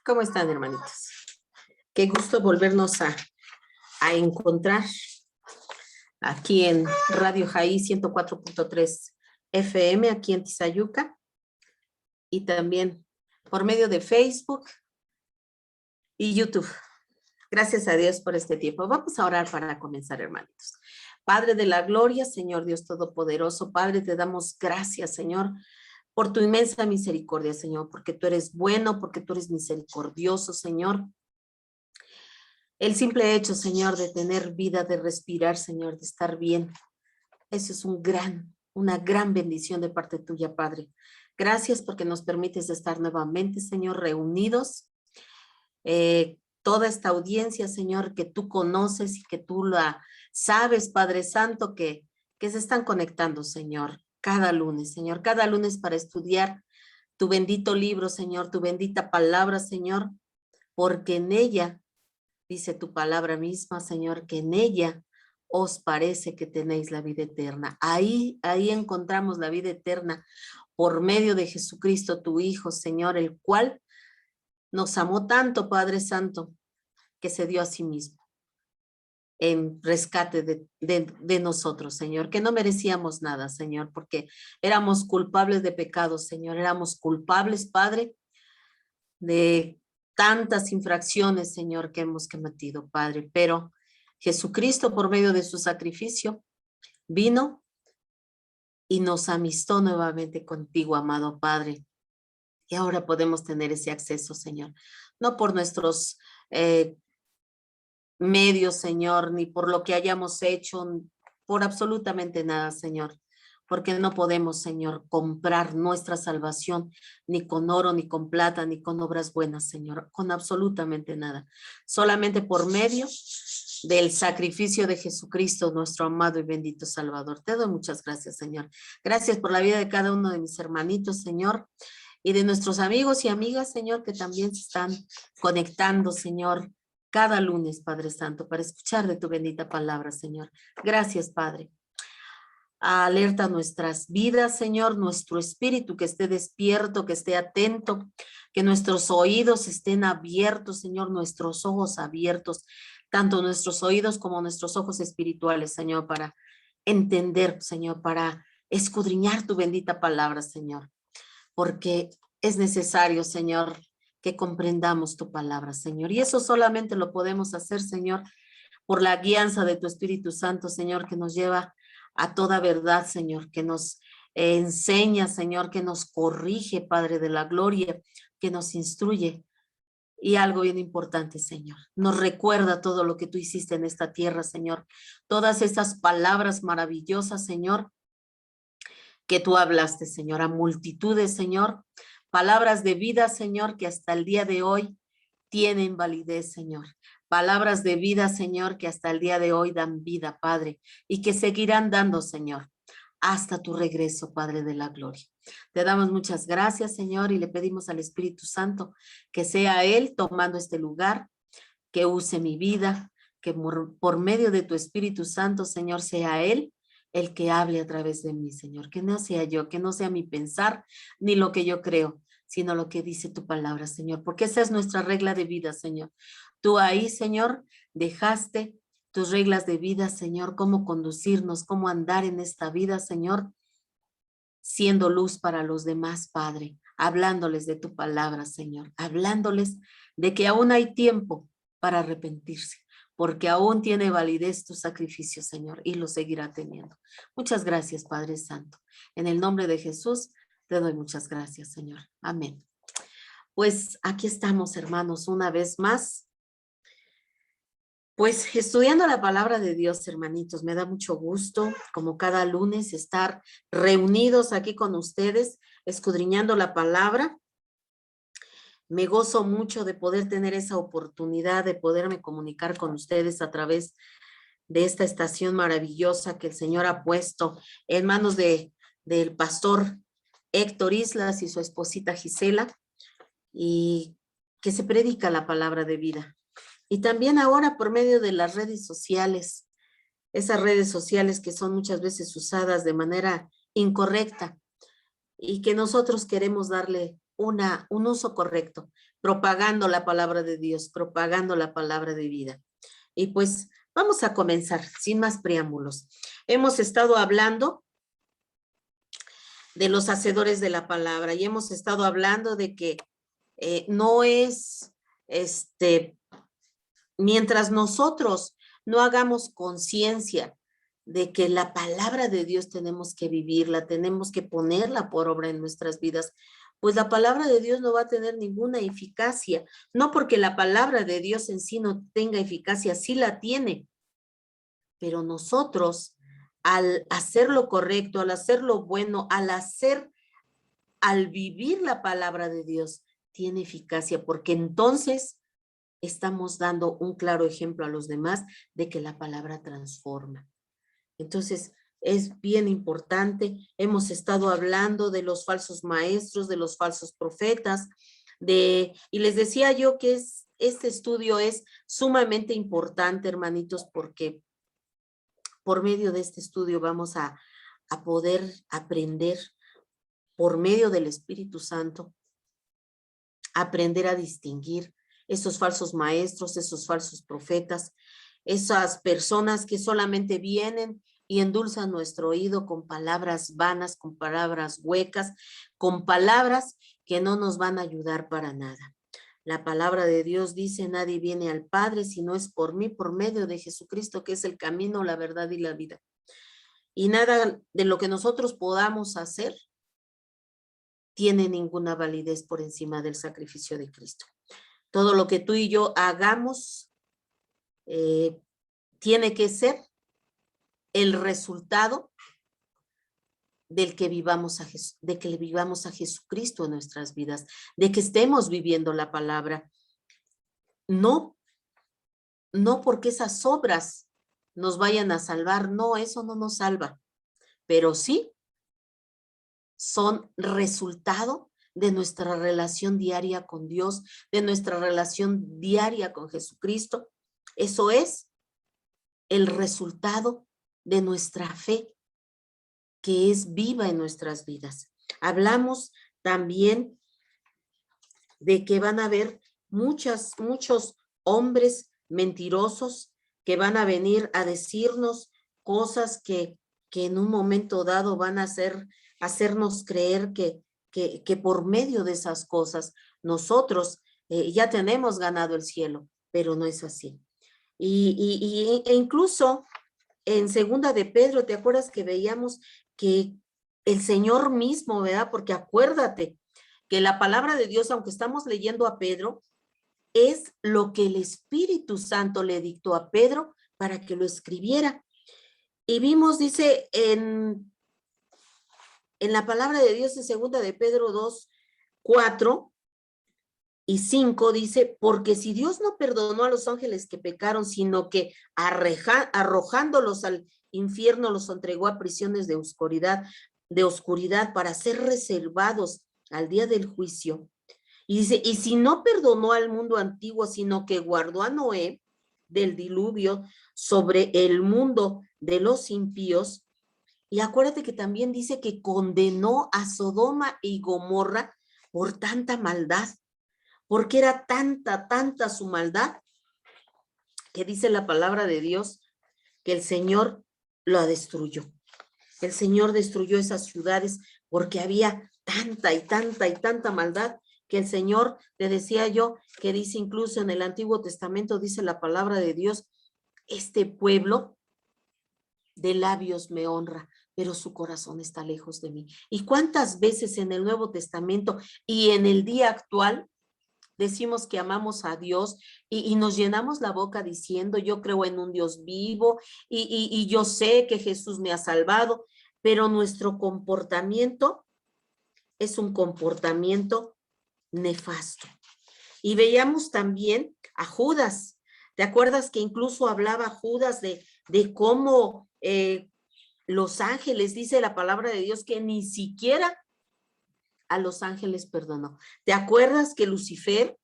¿Cómo están, hermanitos? Qué gusto volvernos a encontrar aquí en Radio Jaí 104.3 FM, aquí en Tizayuca, y también por medio de Facebook y YouTube. Gracias a Dios por este tiempo. Vamos a orar para comenzar, hermanitos. Padre de la gloria, Señor Dios Todopoderoso, Padre, te damos gracias, Señor, por tu inmensa misericordia, Señor, porque tú eres bueno, porque tú eres misericordioso, Señor. El simple hecho, Señor, de tener vida, de respirar, Señor, de estar bien, eso es una gran bendición de parte tuya, Padre. Gracias porque nos permites estar nuevamente, Señor, reunidos. Toda esta audiencia, Señor, que tú conoces y que tú la sabes, Padre Santo, que se están conectando, Señor, cada lunes para estudiar tu bendito libro, Señor, tu bendita palabra, Señor, porque en ella dice tu palabra misma, Señor, que en ella os parece que tenéis la vida eterna. Ahí encontramos la vida eterna por medio de Jesucristo, tu Hijo, Señor, el cual nos amó tanto, Padre Santo, que se dio a sí mismo en rescate de nosotros, Señor, que no merecíamos nada, Señor, porque éramos culpables de pecados, Señor, éramos culpables, Padre, de tantas infracciones, Señor, que hemos cometido, Padre, pero Jesucristo, por medio de su sacrificio, vino y nos amistó nuevamente contigo, amado Padre. Y ahora podemos tener ese acceso, Señor, no por nuestros medios, Señor, ni por lo que hayamos hecho, por absolutamente nada, Señor, porque no podemos, Señor, comprar nuestra salvación ni con oro, ni con plata, ni con obras buenas, Señor, con absolutamente nada. Solamente por medio del sacrificio de Jesucristo, nuestro amado y bendito Salvador. Te doy muchas gracias, Señor. Gracias por la vida de cada uno de mis hermanitos, Señor, y de nuestros amigos y amigas, Señor, que también se están conectando, Señor, cada lunes, Padre Santo, para escuchar de tu bendita palabra, Señor. Gracias, Padre. Alerta nuestras vidas, Señor, nuestro espíritu que esté despierto, que esté atento, que nuestros oídos estén abiertos, Señor, nuestros ojos abiertos, tanto nuestros oídos como nuestros ojos espirituales, Señor, para entender, Señor, para escudriñar tu bendita palabra, Señor, porque es necesario, Señor, que comprendamos tu palabra, Señor, y eso solamente lo podemos hacer, Señor, por la guianza de tu Espíritu Santo, Señor, que nos lleva a toda verdad, Señor, que nos enseña, Señor, que nos corrige, Padre de la gloria, que nos instruye. Y algo bien importante, Señor, nos recuerda todo lo que tú hiciste en esta tierra, Señor. Todas estas palabras maravillosas, Señor, que tú hablaste, Señor, a multitudes, Señor. Palabras de vida, Señor, que hasta el día de hoy tienen validez, Señor. Palabras de vida, Señor, que hasta el día de hoy dan vida, Padre, y que seguirán dando, Señor, hasta tu regreso, Padre de la gloria. Te damos muchas gracias, Señor, y le pedimos al Espíritu Santo que sea Él tomando este lugar, que use mi vida, que por medio de tu Espíritu Santo, Señor, sea Él el que hable a través de mí, Señor, que no sea yo, que no sea mi pensar, ni lo que yo creo, sino lo que dice tu palabra, Señor, porque esa es nuestra regla de vida, Señor. Tú ahí, Señor, dejaste tus reglas de vida, Señor, cómo conducirnos, cómo andar en esta vida, Señor, siendo luz para los demás, Padre, hablándoles de tu palabra, Señor, hablándoles de que aún hay tiempo para arrepentirse, porque aún tiene validez tu sacrificio, Señor, y lo seguirá teniendo. Muchas gracias, Padre Santo. En el nombre de Jesús, te doy muchas gracias, Señor. Amén. Pues aquí estamos, hermanos, una vez más. Pues estudiando la palabra de Dios, hermanitos, me da mucho gusto, como cada lunes, estar reunidos aquí con ustedes, escudriñando la palabra. Me gozo mucho de poder tener esa oportunidad de poderme comunicar con ustedes a través de esta estación maravillosa que el Señor ha puesto en manos del pastor Héctor Islas y su esposita Gisela, y que se predica la palabra de vida. Y también ahora por medio de las redes sociales, esas redes sociales que son muchas veces usadas de manera incorrecta y que nosotros queremos darle un uso correcto, propagando la palabra de Dios, propagando la palabra de vida. Y pues vamos a comenzar sin más preámbulos. Hemos estado hablando de los hacedores de la palabra y hemos estado hablando de que no es, mientras nosotros no hagamos conciencia de que la palabra de Dios tenemos que vivirla, tenemos que ponerla por obra en nuestras vidas, pues la palabra de Dios no va a tener ninguna eficacia. No porque la palabra de Dios en sí no tenga eficacia, sí la tiene, pero nosotros al hacer lo correcto, al hacer lo bueno, al vivir la palabra de Dios, tiene eficacia, porque entonces estamos dando un claro ejemplo a los demás de que la palabra transforma. Entonces, es bien importante. Hemos estado hablando de los falsos maestros, de los falsos profetas, y les decía yo que este estudio es sumamente importante, hermanitos, porque por medio de este estudio vamos a poder aprender por medio del Espíritu Santo, aprender a distinguir esos falsos maestros, esos falsos profetas, esas personas que solamente vienen y endulzan nuestro oído con palabras vanas, con palabras huecas, con palabras que no nos van a ayudar para nada. La palabra de Dios dice, nadie viene al Padre si no es por mí, por medio de Jesucristo, que es el camino, la verdad y la vida. Y nada de lo que nosotros podamos hacer tiene ninguna validez por encima del sacrificio de Cristo. Todo lo que tú y yo hagamos tiene que ser el resultado de que vivamos a Jesucristo en nuestras vidas, de que estemos viviendo la palabra. No porque esas obras nos vayan a salvar, no, eso no nos salva, pero sí son resultado de nuestra relación diaria con Dios, de nuestra relación diaria con Jesucristo. Eso es el resultado de nuestra fe, que es viva en nuestras vidas. Hablamos también de que van a haber muchos hombres mentirosos que van a venir a decirnos cosas que en un momento dado van a hacernos creer que por medio de esas cosas nosotros ya tenemos ganado el cielo, pero no es así. E incluso en segunda de Pedro, ¿te acuerdas que veíamos que el Señor mismo, ¿verdad? Porque acuérdate que la palabra de Dios, aunque estamos leyendo a Pedro, es lo que el Espíritu Santo le dictó a Pedro para que lo escribiera. Y vimos, dice, en la palabra de Dios en segunda de Pedro 2, 4 y 5, dice, porque si Dios no perdonó a los ángeles que pecaron, sino que arrojándolos al infierno los entregó a prisiones de oscuridad para ser reservados al día del juicio. Y dice, y si no perdonó al mundo antiguo, sino que guardó a Noé del diluvio sobre el mundo de los impíos, y acuérdate que también dice que condenó a Sodoma y Gomorra por tanta maldad, porque era tanta su maldad, que dice la palabra de Dios que el Señor lo destruyó. El Señor destruyó esas ciudades porque había tanta maldad que el Señor, te decía yo, que dice incluso en el Antiguo Testamento, dice la palabra de Dios, este pueblo de labios me honra, pero su corazón está lejos de mí. ¿Y cuántas veces en el Nuevo Testamento y en el día actual decimos que amamos a Dios y nos llenamos la boca diciendo, yo creo en un Dios vivo y yo sé que Jesús me ha salvado, pero nuestro comportamiento es un comportamiento nefasto? Y veíamos también a Judas. ¿Te acuerdas que incluso hablaba Judas de cómo los ángeles, dice la palabra de Dios, que ni siquiera a los ángeles perdonó? ¿Te acuerdas que Lucifer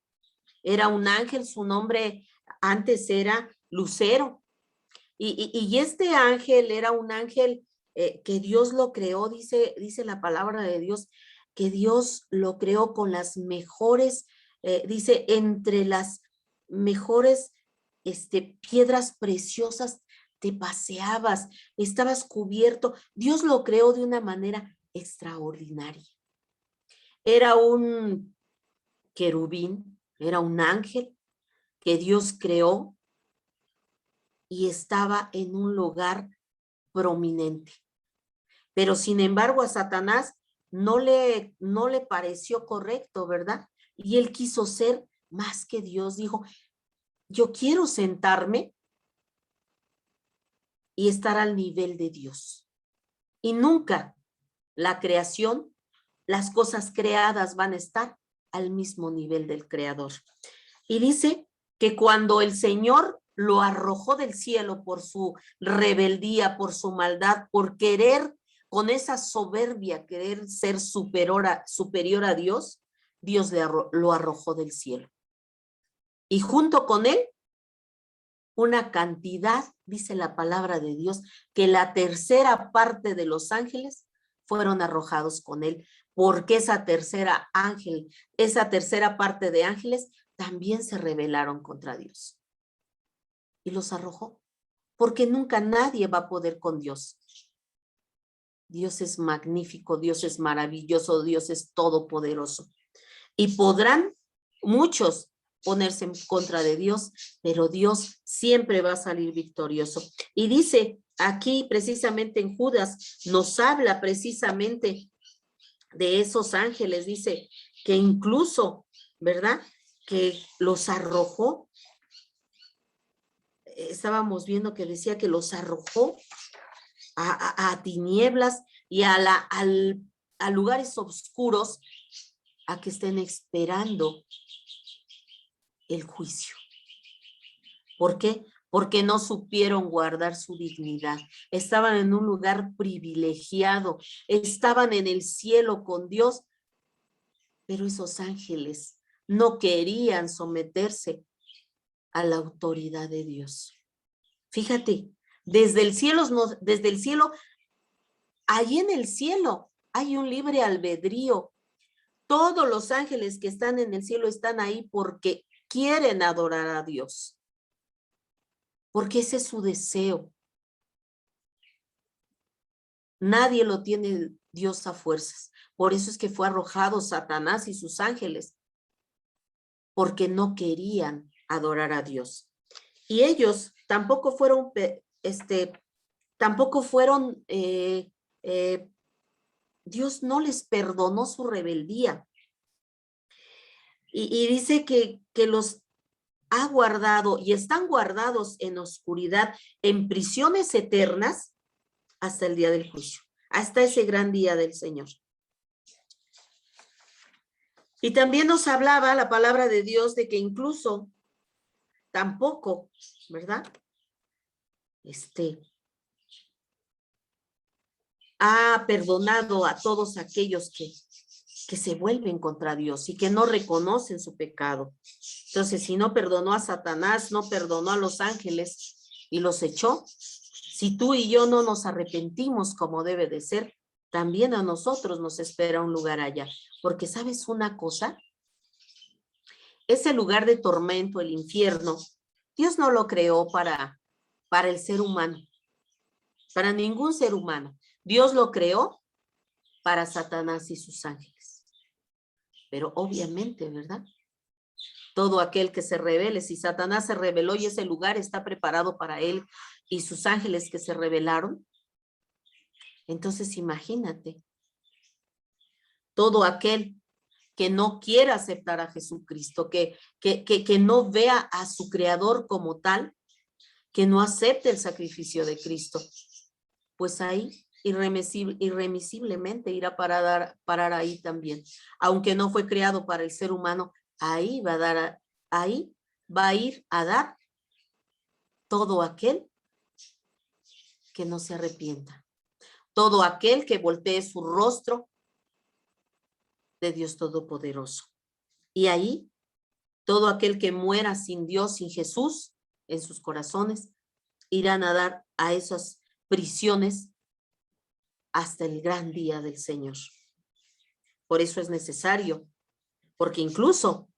era un ángel? Su nombre antes era Lucero. Y este ángel era un ángel que Dios lo creó, dice la palabra de Dios, que Dios lo creó con las mejores, dice, entre las mejores piedras preciosas te paseabas, estabas cubierto. Dios lo creó de una manera extraordinaria. Era un querubín, era un ángel que Dios creó y estaba en un lugar prominente. Pero sin embargo a Satanás no le pareció correcto, ¿verdad? Y él quiso ser más que Dios. Dijo, yo quiero sentarme y estar al nivel de Dios. Y nunca la creación, las cosas creadas van a estar al mismo nivel del Creador. Y dice que cuando el Señor lo arrojó del cielo por su rebeldía, por su maldad, por querer con esa soberbia, querer ser superior a Dios, Dios lo arrojó del cielo. Y junto con él, una cantidad, dice la palabra de Dios, que la tercera parte de los ángeles fueron arrojados con él, porque esa tercera parte de ángeles también se rebelaron contra Dios. Y los arrojó, porque nunca nadie va a poder con Dios. Dios es magnífico, Dios es maravilloso, Dios es todopoderoso. Y podrán muchos ponerse en contra de Dios, pero Dios siempre va a salir victorioso. Y dice aquí precisamente en Judas, nos habla precisamente de esos ángeles, dice que incluso, ¿verdad? Que los arrojó. Estábamos viendo que decía que los arrojó a tinieblas y a lugares oscuros a que estén esperando el juicio. ¿Por qué? Porque no supieron guardar su dignidad. Estaban en un lugar privilegiado, estaban en el cielo con Dios, pero esos ángeles no querían someterse a la autoridad de Dios. Fíjate, desde el cielo, allí en el cielo hay un libre albedrío. Todos los ángeles que están en el cielo están ahí porque quieren adorar a Dios. Porque ese es su deseo. Nadie lo tiene Dios a fuerzas. Por eso es que fue arrojado Satanás y sus ángeles, porque no querían adorar a Dios. Y ellos tampoco fueron, Dios no les perdonó su rebeldía. Y dice que los ha guardado y están guardados en oscuridad, en prisiones eternas, hasta el día del juicio, hasta ese gran día del Señor. Y también nos hablaba la palabra de Dios de que incluso tampoco, ¿verdad? Ha perdonado a todos aquellos que se vuelven contra Dios y que no reconocen su pecado. Entonces, si no perdonó a Satanás, no perdonó a los ángeles y los echó, si tú y yo no nos arrepentimos como debe de ser, también a nosotros nos espera un lugar allá. Porque ¿sabes una cosa? Ese lugar de tormento, el infierno, Dios no lo creó para el ser humano, para ningún ser humano. Dios lo creó para Satanás y sus ángeles. Pero obviamente, ¿verdad? Todo aquel que se rebele, si Satanás se rebeló y ese lugar está preparado para él y sus ángeles que se rebelaron, entonces imagínate, todo aquel que no quiera aceptar a Jesucristo, que no vea a su creador como tal, que no acepte el sacrificio de Cristo, pues ahí irremisiblemente irá a parar ahí también. Aunque no fue creado para el ser humano, ahí va a ir a dar todo aquel que no se arrepienta, todo aquel que voltee su rostro de Dios Todopoderoso. Y ahí, todo aquel que muera sin Dios, sin Jesús en sus corazones, irán a dar a esas prisiones hasta el gran día del Señor. Por eso es necesario, porque incluso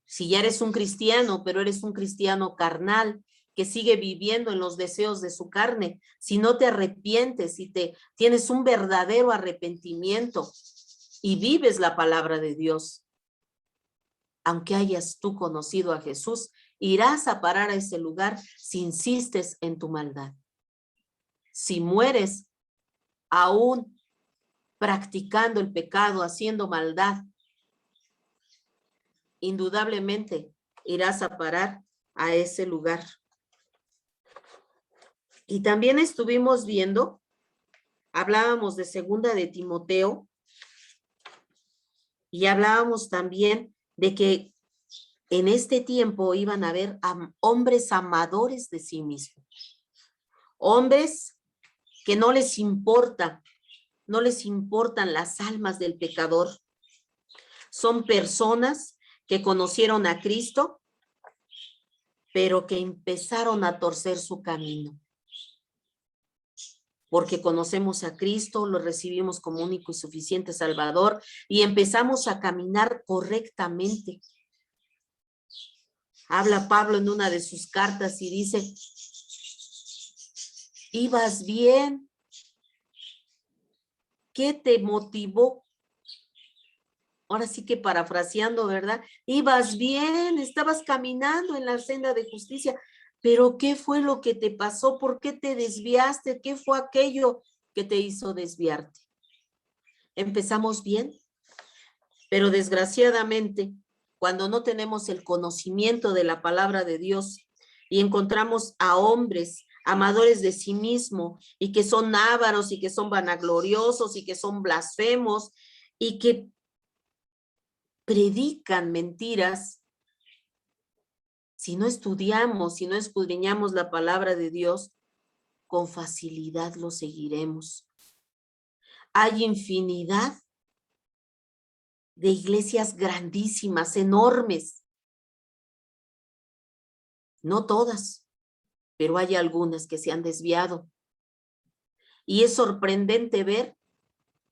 si ya eres un cristiano, pero eres un cristiano carnal, que sigue viviendo en los deseos de su carne, si no te arrepientes, si tienes un verdadero arrepentimiento y vives la palabra de Dios, aunque hayas tú conocido a Jesús, irás a parar a ese lugar si insistes en tu maldad. Si mueres aún practicando el pecado, haciendo maldad, indudablemente irás a parar a ese lugar. Y también estuvimos viendo, hablábamos de 2 de Timoteo, y hablábamos también de que en este tiempo iban a haber hombres amadores de sí mismos. Hombres que no les importan las almas del pecador. Son personas que conocieron a Cristo, pero que empezaron a torcer su camino. Porque conocemos a Cristo, lo recibimos como único y suficiente Salvador y empezamos a caminar correctamente. Habla Pablo en una de sus cartas y dice, ¿ibas bien? ¿Qué te motivó? Ahora sí que parafraseando, ¿verdad? Ibas bien, estabas caminando en la senda de justicia, pero ¿qué fue lo que te pasó? ¿Por qué te desviaste? ¿Qué fue aquello que te hizo desviarte? Empezamos bien, pero desgraciadamente, cuando no tenemos el conocimiento de la palabra de Dios y encontramos a hombres amadores de sí mismo y que son ávaros y que son vanagloriosos y que son blasfemos y que predican mentiras, si no estudiamos, si no escudriñamos la palabra de Dios, con facilidad lo seguiremos. Hay infinidad de iglesias grandísimas, enormes. No todas, pero hay algunas que se han desviado. Y es sorprendente ver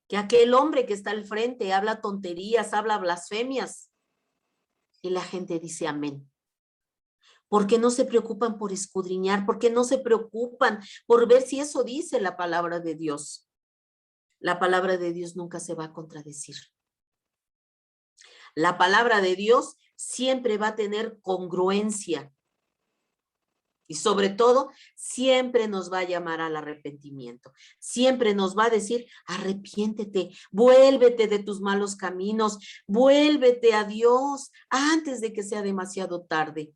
que aquel hombre que está al frente habla tonterías, habla blasfemias. Y la gente dice amén. ¿Por qué no se preocupan por escudriñar? ¿Por qué no se preocupan por ver si eso dice la palabra de Dios? La palabra de Dios nunca se va a contradecir. La palabra de Dios siempre va a tener congruencia. Y sobre todo, siempre nos va a llamar al arrepentimiento. Siempre nos va a decir, arrepiéntete, vuélvete de tus malos caminos, vuélvete a Dios antes de que sea demasiado tarde.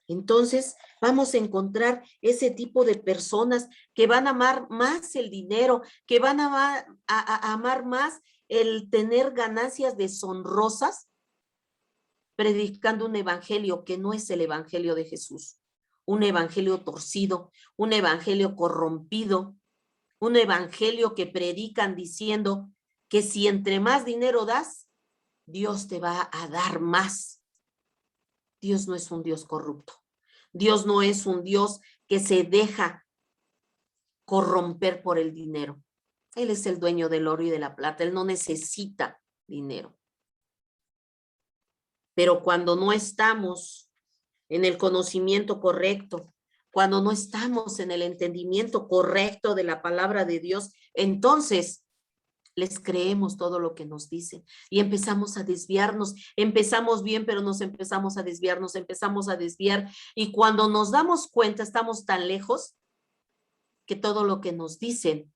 Entonces, vamos a encontrar ese tipo de personas que van a amar más el dinero, que van a amar más el tener ganancias deshonrosas, predicando un evangelio que no es el evangelio de Jesús, un evangelio torcido, un evangelio corrompido, un evangelio que predican diciendo que si entre más dinero das, Dios te va a dar más. Dios no es un Dios corrupto. Dios no es un Dios que se deja corromper por el dinero. Él es el dueño del oro y de la plata. Él no necesita dinero. Pero cuando no estamos en el conocimiento correcto, cuando no estamos en el entendimiento correcto de la palabra de Dios, entonces les creemos todo lo que nos dicen y empezamos a desviarnos. Empezamos bien, pero nos empezamos a desviar, nos empezamos a desviar y cuando nos damos cuenta estamos tan lejos que todo lo que nos dicen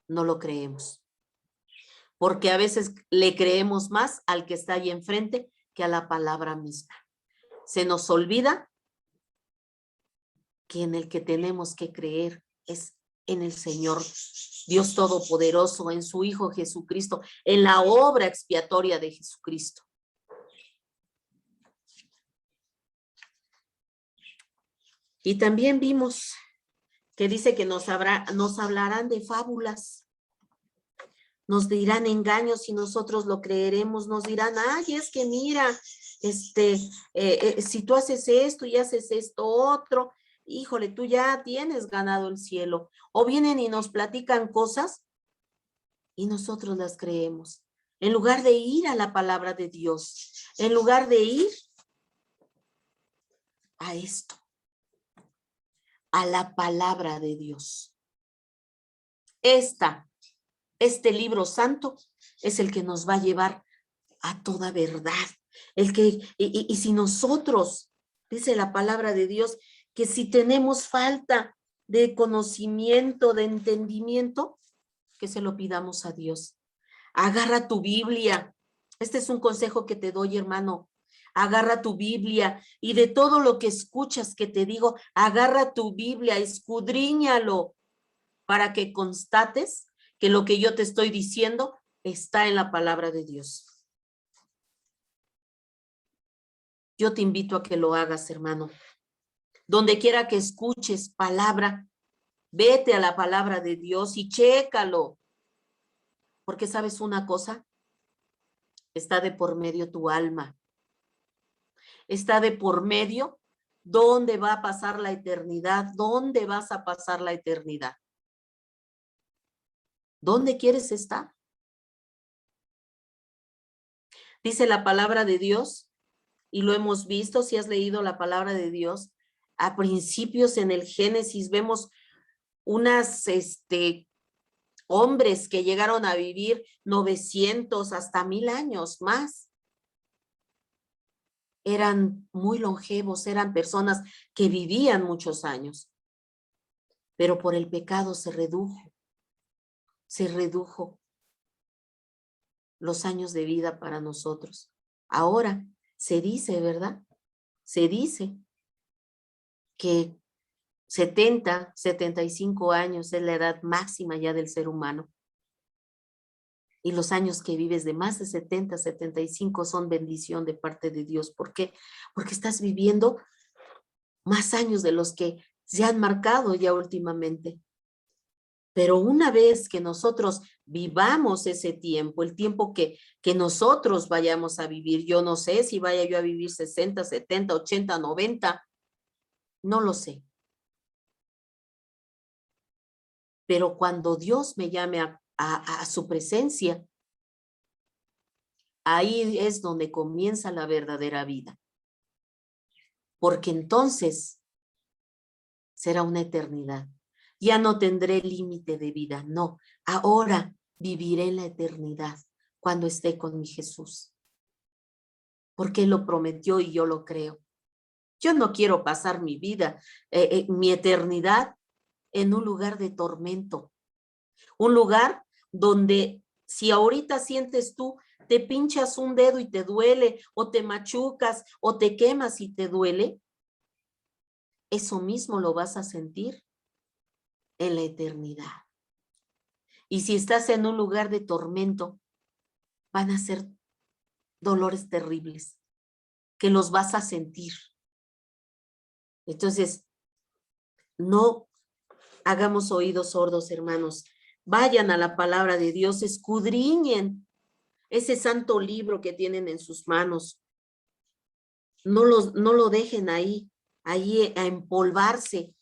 no lo creemos. Porque a veces le creemos más al que está ahí enfrente que a la palabra misma. Se nos olvida que en el que tenemos que creer es en el Señor Dios Todopoderoso, en su Hijo Jesucristo, en la obra expiatoria de Jesucristo. Y también vimos que dice que nos hablarán de fábulas, nos dirán engaños y nosotros lo creeremos, nos dirán, ay, es que mira, si tú haces esto y haces esto otro, híjole, tú ya tienes ganado el cielo. O vienen y nos platican cosas y nosotros las creemos. En lugar de ir a la palabra de Dios, en lugar de ir a esto, a la palabra de Dios. Este libro santo es el que nos va a llevar a toda verdad. Y si nosotros, dice la palabra de Dios, que si tenemos falta de conocimiento, de entendimiento, que se lo pidamos a Dios. Agarra tu Biblia. Este es un consejo que te doy, hermano. Agarra tu Biblia y de todo lo que escuchas que te digo, agarra tu Biblia, escudriñalo para que constates que lo que yo te estoy diciendo está en la palabra de Dios. Yo te invito a que lo hagas, hermano. Donde quiera que escuches palabra, vete a la palabra de Dios y chécalo. Porque sabes una cosa, está de por medio tu alma. Está de por medio dónde va a pasar la eternidad, dónde vas a pasar la eternidad. ¿Dónde quieres estar? Dice la palabra de Dios, y lo hemos visto, si has leído la palabra de Dios, a principios en el Génesis vemos unas hombres que llegaron a vivir 900 hasta 1000 años más. Eran muy longevos, eran personas que vivían muchos años, pero por el pecado se redujo los años de vida para nosotros. Ahora se dice, ¿verdad? Se dice que 70, 75 años es la edad máxima ya del ser humano. Y los años que vives de más de 70, 75 son bendición de parte de Dios. ¿Por qué? Porque estás viviendo más años de los que se han marcado ya últimamente. Pero una vez que nosotros vivamos ese tiempo, el tiempo que nosotros vayamos a vivir, yo no sé si vaya yo a vivir 60, 70, 80, 90, no lo sé. Pero cuando Dios me llame a su presencia, ahí es donde comienza la verdadera vida. Porque entonces será una eternidad. Ya no tendré límite de vida, no. Ahora viviré la eternidad cuando esté con mi Jesús. Porque Él lo prometió y yo lo creo. Yo no quiero pasar mi vida, mi eternidad en un lugar de tormento. Un lugar donde si ahorita sientes tú, te pinchas un dedo y te duele, o te machucas, o te quemas y te duele, eso mismo lo vas a sentir en la eternidad. Y si estás en un lugar de tormento, van a ser dolores terribles que los vas a sentir. Entonces, no hagamos oídos sordos, hermanos. Vayan a la palabra de Dios, escudriñen ese santo libro que tienen en sus manos. No lo dejen ahí a empolvarse.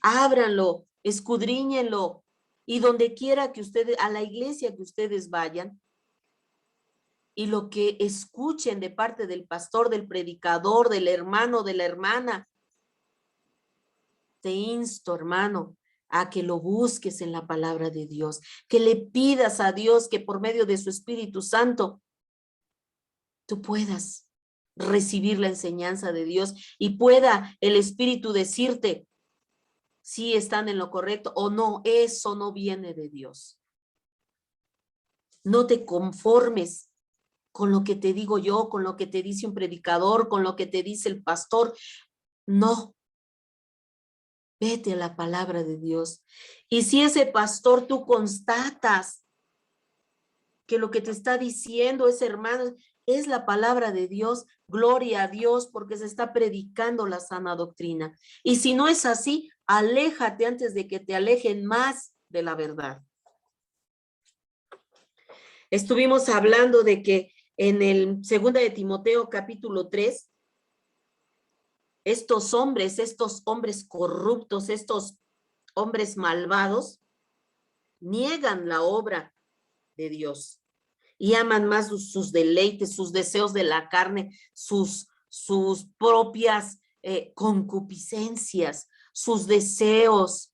Ábranlo, escudriñenlo. Y donde quiera que ustedes, a la iglesia que ustedes vayan, y lo que escuchen de parte del pastor, del predicador, del hermano, de la hermana, te insto, hermano, a que lo busques en la palabra de Dios, que le pidas a Dios que por medio de su Espíritu Santo tú puedas recibir la enseñanza de Dios y pueda el Espíritu decirte si están en lo correcto o no. Eso no viene de Dios. No te conformes con lo que te digo yo, con lo que te dice un predicador, con lo que te dice el pastor. No. Vete a la palabra de Dios. Y si ese pastor tú constatas que lo que te está diciendo ese hermano es la palabra de Dios, gloria a Dios, porque se está predicando la sana doctrina. Y si no es así, aléjate antes de que te alejen más de la verdad. Estuvimos hablando de que en el 2 de Timoteo capítulo 3, estos hombres corruptos, estos hombres malvados, niegan la obra de Dios y aman más sus deleites, sus deseos de la carne, sus propias concupiscencias, sus deseos.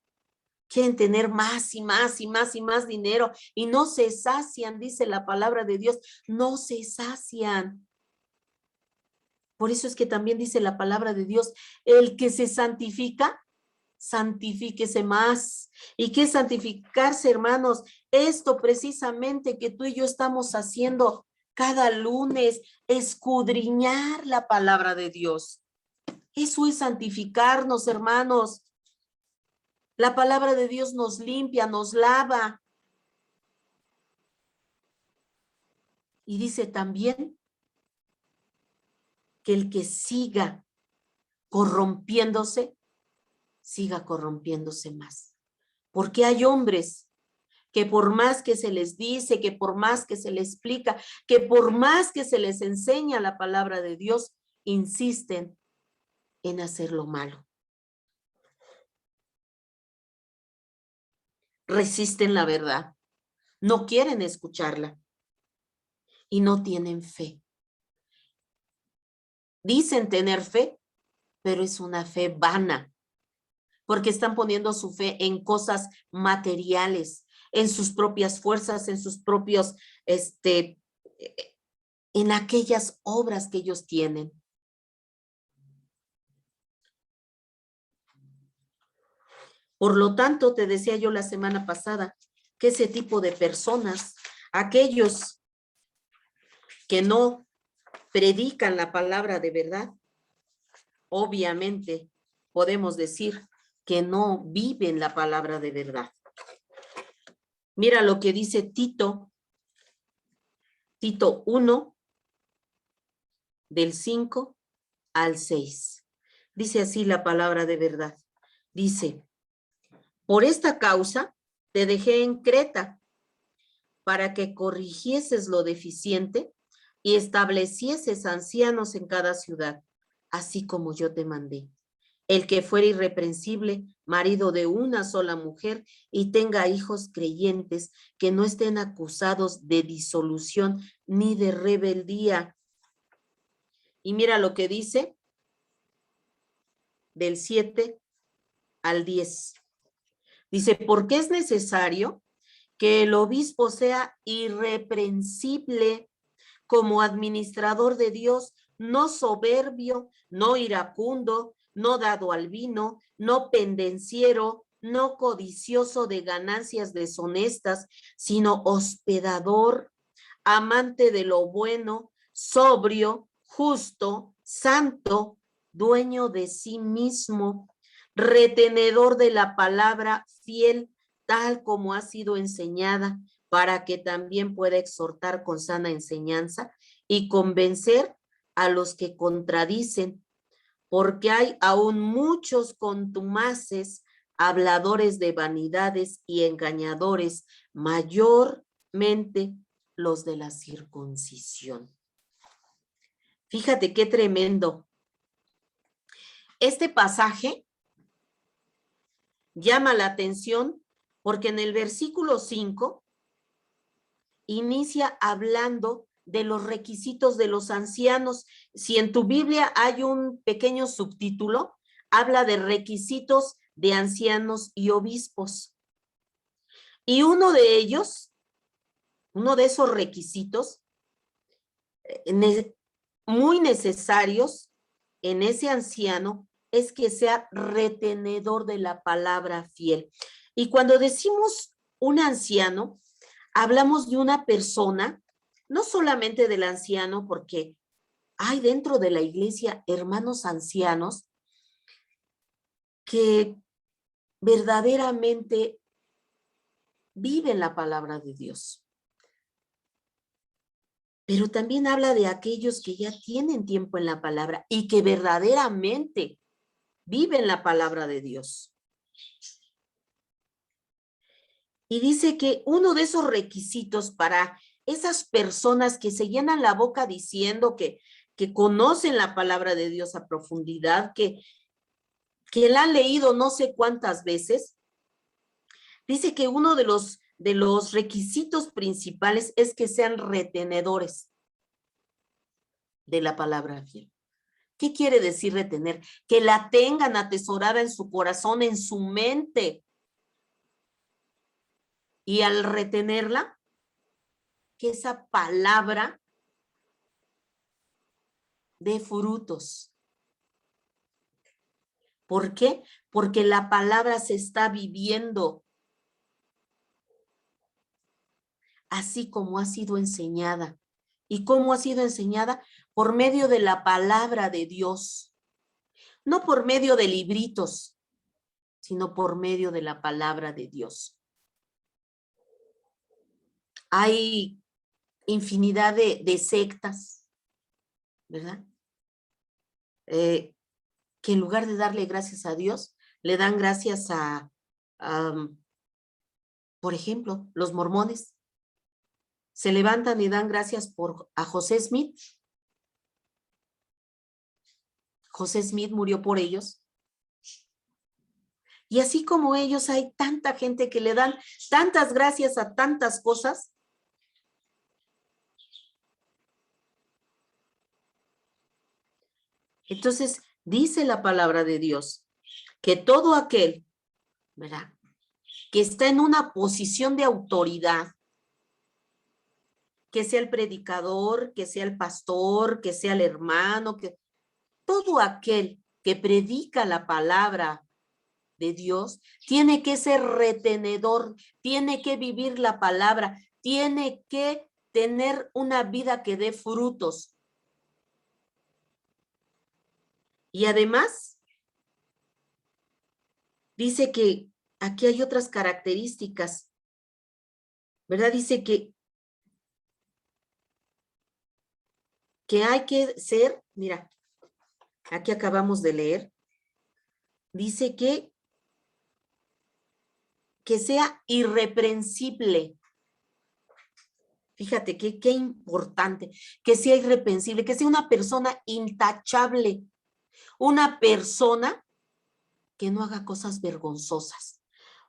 Quieren tener más y más y más y más dinero y no se sacian, dice la palabra de Dios, no se sacian. Por eso es que también dice la palabra de Dios, el que se santifica, santifíquese más. ¿Y qué santificarse, hermanos? Esto precisamente que tú y yo estamos haciendo cada lunes, escudriñar la palabra de Dios. Eso es santificarnos, hermanos. La palabra de Dios nos limpia, nos lava. Y dice también que el que siga corrompiéndose, siga corrompiéndose más. Porque hay hombres que por más que se les dice, que por más que se les explica, que por más que se les enseña la palabra de Dios, insisten en hacer lo malo. Resisten la verdad, no quieren escucharla y no tienen fe. Dicen tener fe, pero es una fe vana, porque están poniendo su fe en cosas materiales, en sus propias fuerzas, en sus propios, en aquellas obras que ellos tienen. Por lo tanto, te decía yo la semana pasada que ese tipo de personas, aquellos que no predican la palabra de verdad, obviamente podemos decir que no viven la palabra de verdad. Mira lo que dice Tito 1, del 5 al 6. Dice así la palabra de verdad. Dice, por esta causa te dejé en Creta para que corrigieses lo deficiente y establecieses ancianos en cada ciudad, así como yo te mandé. El que fuera irreprensible, marido de una sola mujer y tenga hijos creyentes que no estén acusados de disolución ni de rebeldía. Y mira lo que dice del 7 al 10. Dice, porque es necesario que el obispo sea irreprensible como administrador de Dios, no soberbio, no iracundo, no dado al vino, no pendenciero, no codicioso de ganancias deshonestas, sino hospedador, amante de lo bueno, sobrio, justo, santo, dueño de sí mismo, retenedor de la palabra, fiel, tal como ha sido enseñada, para que también pueda exhortar con sana enseñanza y convencer a los que contradicen, porque hay aún muchos contumaces, habladores de vanidades y engañadores, mayormente los de la circuncisión. Fíjate qué tremendo. Este pasaje llama la atención porque en el versículo 5 inicia hablando de los requisitos de los ancianos. Si en tu Biblia hay un pequeño subtítulo, habla de requisitos de ancianos y obispos. Y uno de ellos, uno de esos requisitos muy necesarios en ese anciano es que sea retenedor de la palabra fiel. Y cuando decimos un anciano, hablamos de una persona, no solamente del anciano, porque hay dentro de la iglesia hermanos ancianos que verdaderamente viven la palabra de Dios. Pero también habla de aquellos que ya tienen tiempo en la palabra y que verdaderamente viven la palabra de Dios. Y dice que uno de esos requisitos para esas personas que se llenan la boca diciendo que que conocen la palabra de Dios a profundidad, que la han leído no sé cuántas veces, dice que uno de los requisitos principales es que sean retenedores de la palabra fiel. ¿Qué quiere decir retener? Que la tengan atesorada en su corazón, en su mente. Y al retenerla, que esa palabra dé frutos. ¿Por qué? Porque la palabra se está viviendo así como ha sido enseñada. ¿Y cómo ha sido enseñada? Por medio de la palabra de Dios. No por medio de libritos, sino por medio de la palabra de Dios. Hay infinidad de sectas, ¿verdad? Que en lugar de darle gracias a Dios, le dan gracias por ejemplo, los mormones. Se levantan y dan gracias a José Smith. José Smith murió por ellos. Y así como ellos, hay tanta gente que le dan tantas gracias a tantas cosas. Entonces, dice la palabra de Dios que todo aquel, ¿verdad?, que está en una posición de autoridad, que sea el predicador, que sea el pastor, que sea el hermano, que todo aquel que predica la palabra de Dios tiene que ser retenedor, tiene que vivir la palabra, tiene que tener una vida que dé frutos. Y además, dice que aquí hay otras características, ¿verdad? Dice que hay que ser, mira, aquí acabamos de leer, dice que sea irreprensible. Fíjate qué importante, que sea irreprensible, que sea una persona intachable, una persona que no haga cosas vergonzosas.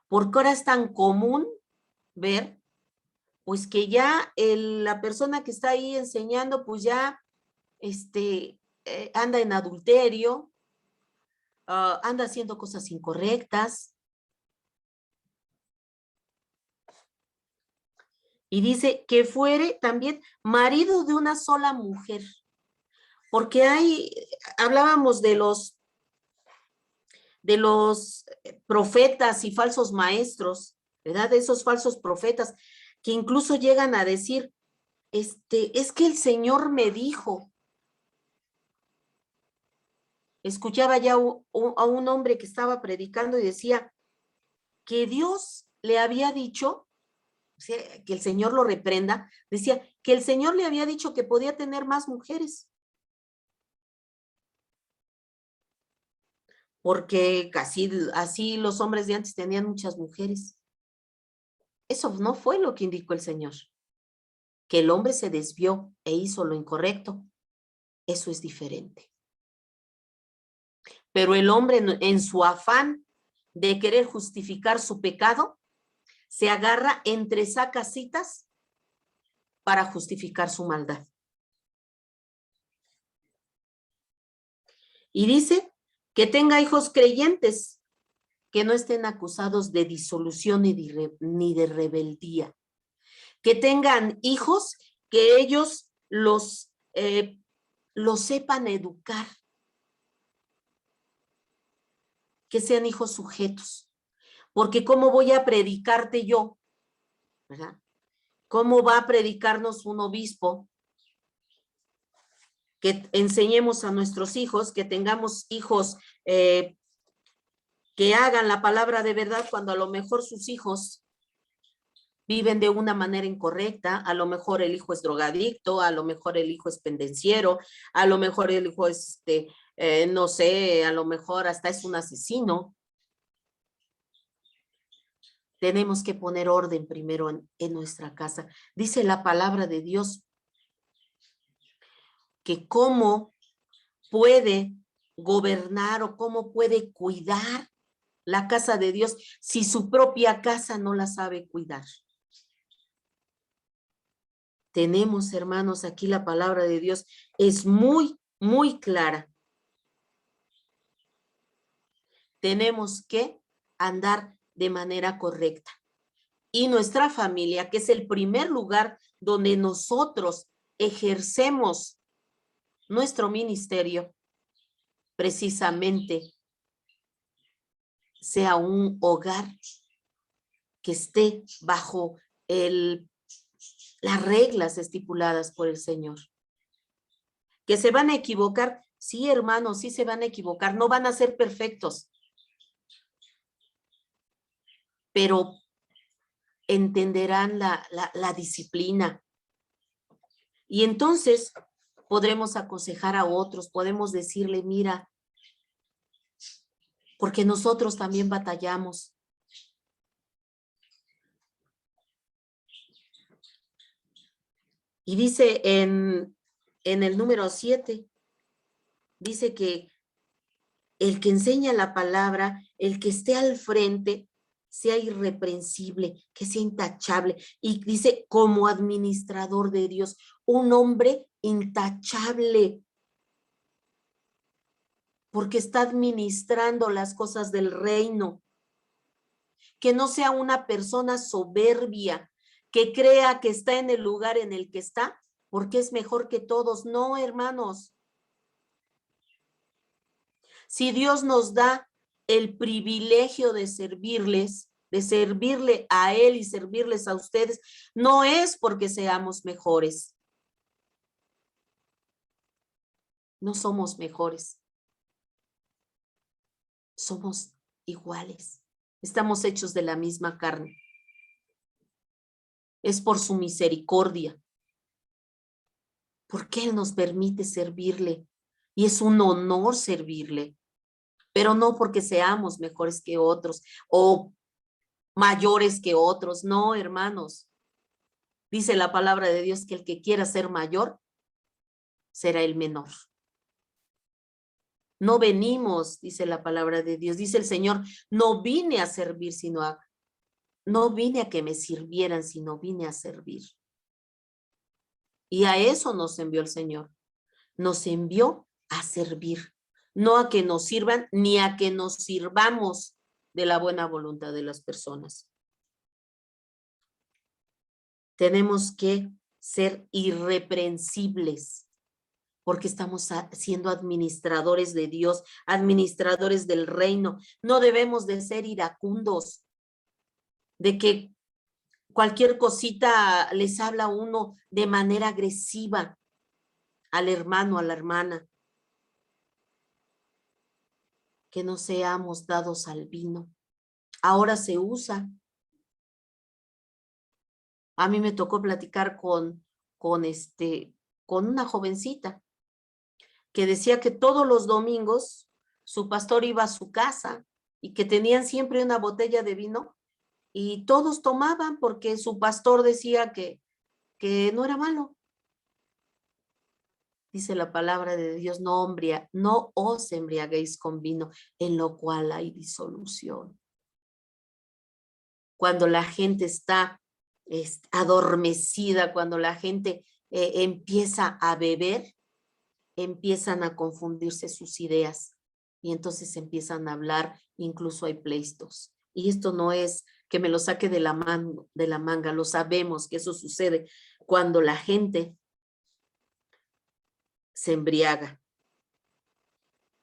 Porque ahora es tan común ver, pues que ya la persona que está ahí enseñando, pues ya anda en adulterio, anda haciendo cosas incorrectas. Y dice que fuere también marido de una sola mujer. Porque hablábamos de los profetas y falsos maestros, ¿verdad? De esos falsos profetas que incluso llegan a decir, es que el Señor me dijo. Escuchaba ya a un hombre que estaba predicando y decía que Dios le había dicho, o sea, que el Señor lo reprenda, decía que el Señor le había dicho que podía tener más mujeres. Porque casi así los hombres de antes tenían muchas mujeres. Eso no fue lo que indicó el Señor. Que el hombre se desvió e hizo lo incorrecto, eso es diferente. Pero el hombre en su afán de querer justificar su pecado, se agarra entre sacacitas para justificar su maldad. Y dice que tenga hijos creyentes, que no estén acusados de disolución ni de rebeldía. Que tengan hijos, que ellos los sepan educar. Que sean hijos sujetos. Porque ¿cómo voy a predicarte yo? ¿Verdad? ¿Cómo va a predicarnos un obispo? Que enseñemos a nuestros hijos, que tengamos hijos que hagan la palabra de verdad cuando a lo mejor sus hijos viven de una manera incorrecta, a lo mejor el hijo es drogadicto, a lo mejor el hijo es pendenciero, a lo mejor el hijo es, no sé, a lo mejor hasta es un asesino. Tenemos que poner orden primero en nuestra casa. Dice la palabra de Dios que cómo puede gobernar o cómo puede cuidar la casa de Dios si su propia casa no la sabe cuidar. Tenemos, hermanos, aquí la palabra de Dios es muy, muy clara. Tenemos que andar de manera correcta. Y nuestra familia, que es el primer lugar donde nosotros ejercemos nuestro ministerio, precisamente sea un hogar que esté bajo las reglas estipuladas por el Señor. Que se van a equivocar, sí, hermanos, sí se van a equivocar, no van a ser perfectos, pero entenderán la disciplina. Y entonces podremos aconsejar a otros, podemos decirle, mira, porque nosotros también batallamos. Y dice en el número 7, dice que el que enseña la palabra, el que esté al frente, sea irreprensible, que sea intachable. Y dice, como administrador de Dios, un hombre intachable, porque está administrando las cosas del reino. Que no sea una persona soberbia, que crea que está en el lugar en el que está, porque es mejor que todos. No, hermanos. Si Dios nos da el privilegio de servirles, de servirle a Él y servirles a ustedes, no es porque seamos mejores. No somos mejores. Somos iguales. Estamos hechos de la misma carne. Es por su misericordia. Porque Él nos permite servirle. Y es un honor servirle. Pero no porque seamos mejores que otros o mayores que otros. No, hermanos. Dice la palabra de Dios que el que quiera ser mayor será el menor. No venimos, dice la palabra de Dios, dice el Señor, no vine a servir, no vine a que me sirvieran, sino vine a servir. Y a eso nos envió el Señor. Nos envió a servir, no a que nos sirvan, ni a que nos sirvamos de la buena voluntad de las personas. Tenemos que ser irreprensibles, porque estamos siendo administradores de Dios, administradores del reino. No debemos de ser iracundos, de que cualquier cosita les habla a uno de manera agresiva al hermano, a la hermana. Que no seamos dados al vino. Ahora se usa. A mí me tocó platicar con una jovencita que decía que todos los domingos su pastor iba a su casa y que tenían siempre una botella de vino y todos tomaban porque su pastor decía que no era malo. Dice la palabra de Dios, no os embriaguéis con vino, en lo cual hay disolución. Cuando la gente está adormecida, cuando la gente empieza a beber, empiezan a confundirse sus ideas y entonces empiezan a hablar, incluso hay pleitos. Y esto no es que me lo saque de la manga, lo sabemos que eso sucede cuando la gente se embriaga.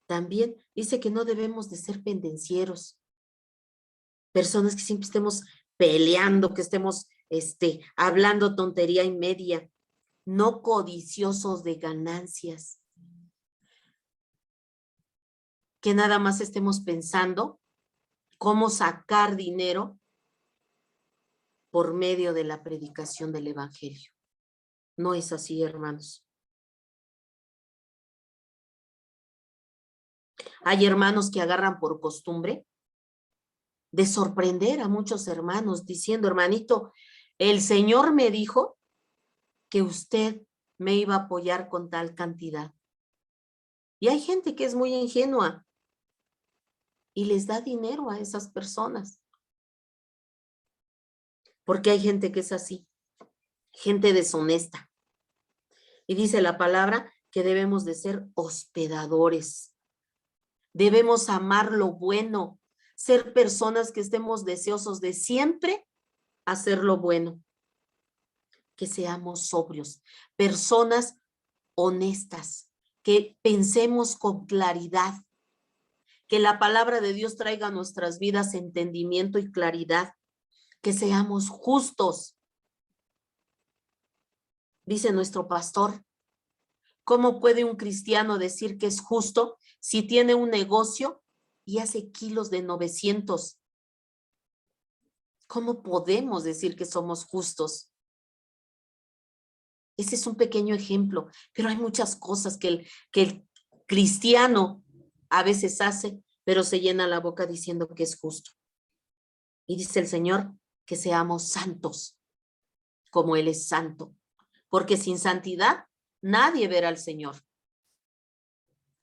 También dice que no debemos de ser pendencieros, personas que siempre estemos peleando, que estemos hablando tontería y media, no codiciosos de ganancias, que nada más estemos pensando cómo sacar dinero por medio de la predicación del evangelio. No es así, hermanos. Hay hermanos que agarran por costumbre de sorprender a muchos hermanos diciendo, hermanito, el Señor me dijo que usted me iba a apoyar con tal cantidad. Y hay gente que es muy ingenua y les da dinero a esas personas. Porque hay gente que es así, gente deshonesta. Y dice la palabra que debemos de ser hospedadores. Debemos amar lo bueno, ser personas que estemos deseosos de siempre hacer lo bueno. Que seamos sobrios, personas honestas, que pensemos con claridad, que la palabra de Dios traiga a nuestras vidas entendimiento y claridad, que seamos justos. Dice nuestro pastor, ¿cómo puede un cristiano decir que es justo si tiene un negocio y hace kilos de 900? ¿Cómo podemos decir que somos justos? Ese es un pequeño ejemplo, pero hay muchas cosas que el cristiano a veces hace, pero se llena la boca diciendo que es justo. Y dice el Señor que seamos santos, como Él es santo, porque sin santidad nadie verá al Señor.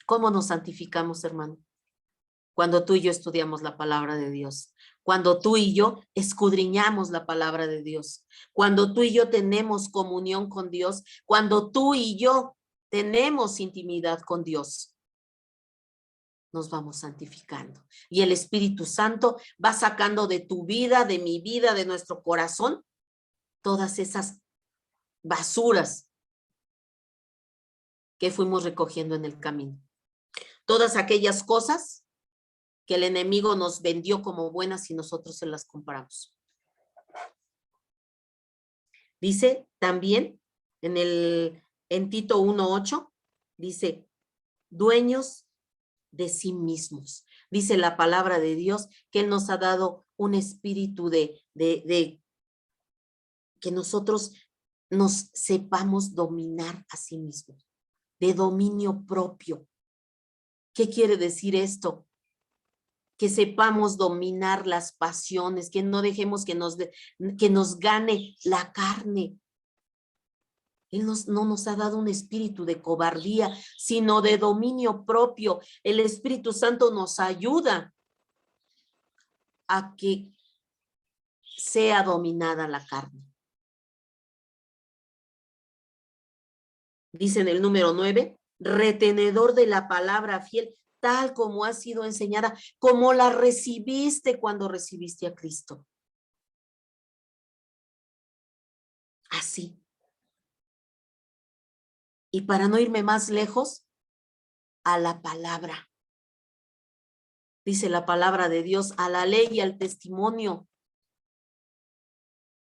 ¿Cómo nos santificamos, hermano? Cuando tú y yo estudiamos la palabra de Dios, cuando tú y yo escudriñamos la palabra de Dios, cuando tú y yo tenemos comunión con Dios, cuando tú y yo tenemos intimidad con Dios, nos vamos santificando. Y el Espíritu Santo va sacando de tu vida, de mi vida, de nuestro corazón, todas esas basuras que fuimos recogiendo en el camino. Todas aquellas cosas que el enemigo nos vendió como buenas y nosotros se las compramos. Dice también en Tito 1:8, dice, dueños de sí mismos. Dice la palabra de Dios que Él nos ha dado un espíritu de que nosotros nos sepamos dominar a sí mismos, de dominio propio. ¿Qué quiere decir esto? Que sepamos dominar las pasiones, que no dejemos que nos gane la carne. Él no nos ha dado un espíritu de cobardía, sino de dominio propio. El Espíritu Santo nos ayuda a que sea dominada la carne. Dice en el número 9, retenedor de la palabra fiel, tal como ha sido enseñada, como la recibiste cuando recibiste a Cristo. Así. Y para no irme más lejos, a la palabra. Dice la palabra de Dios, a la ley y al testimonio.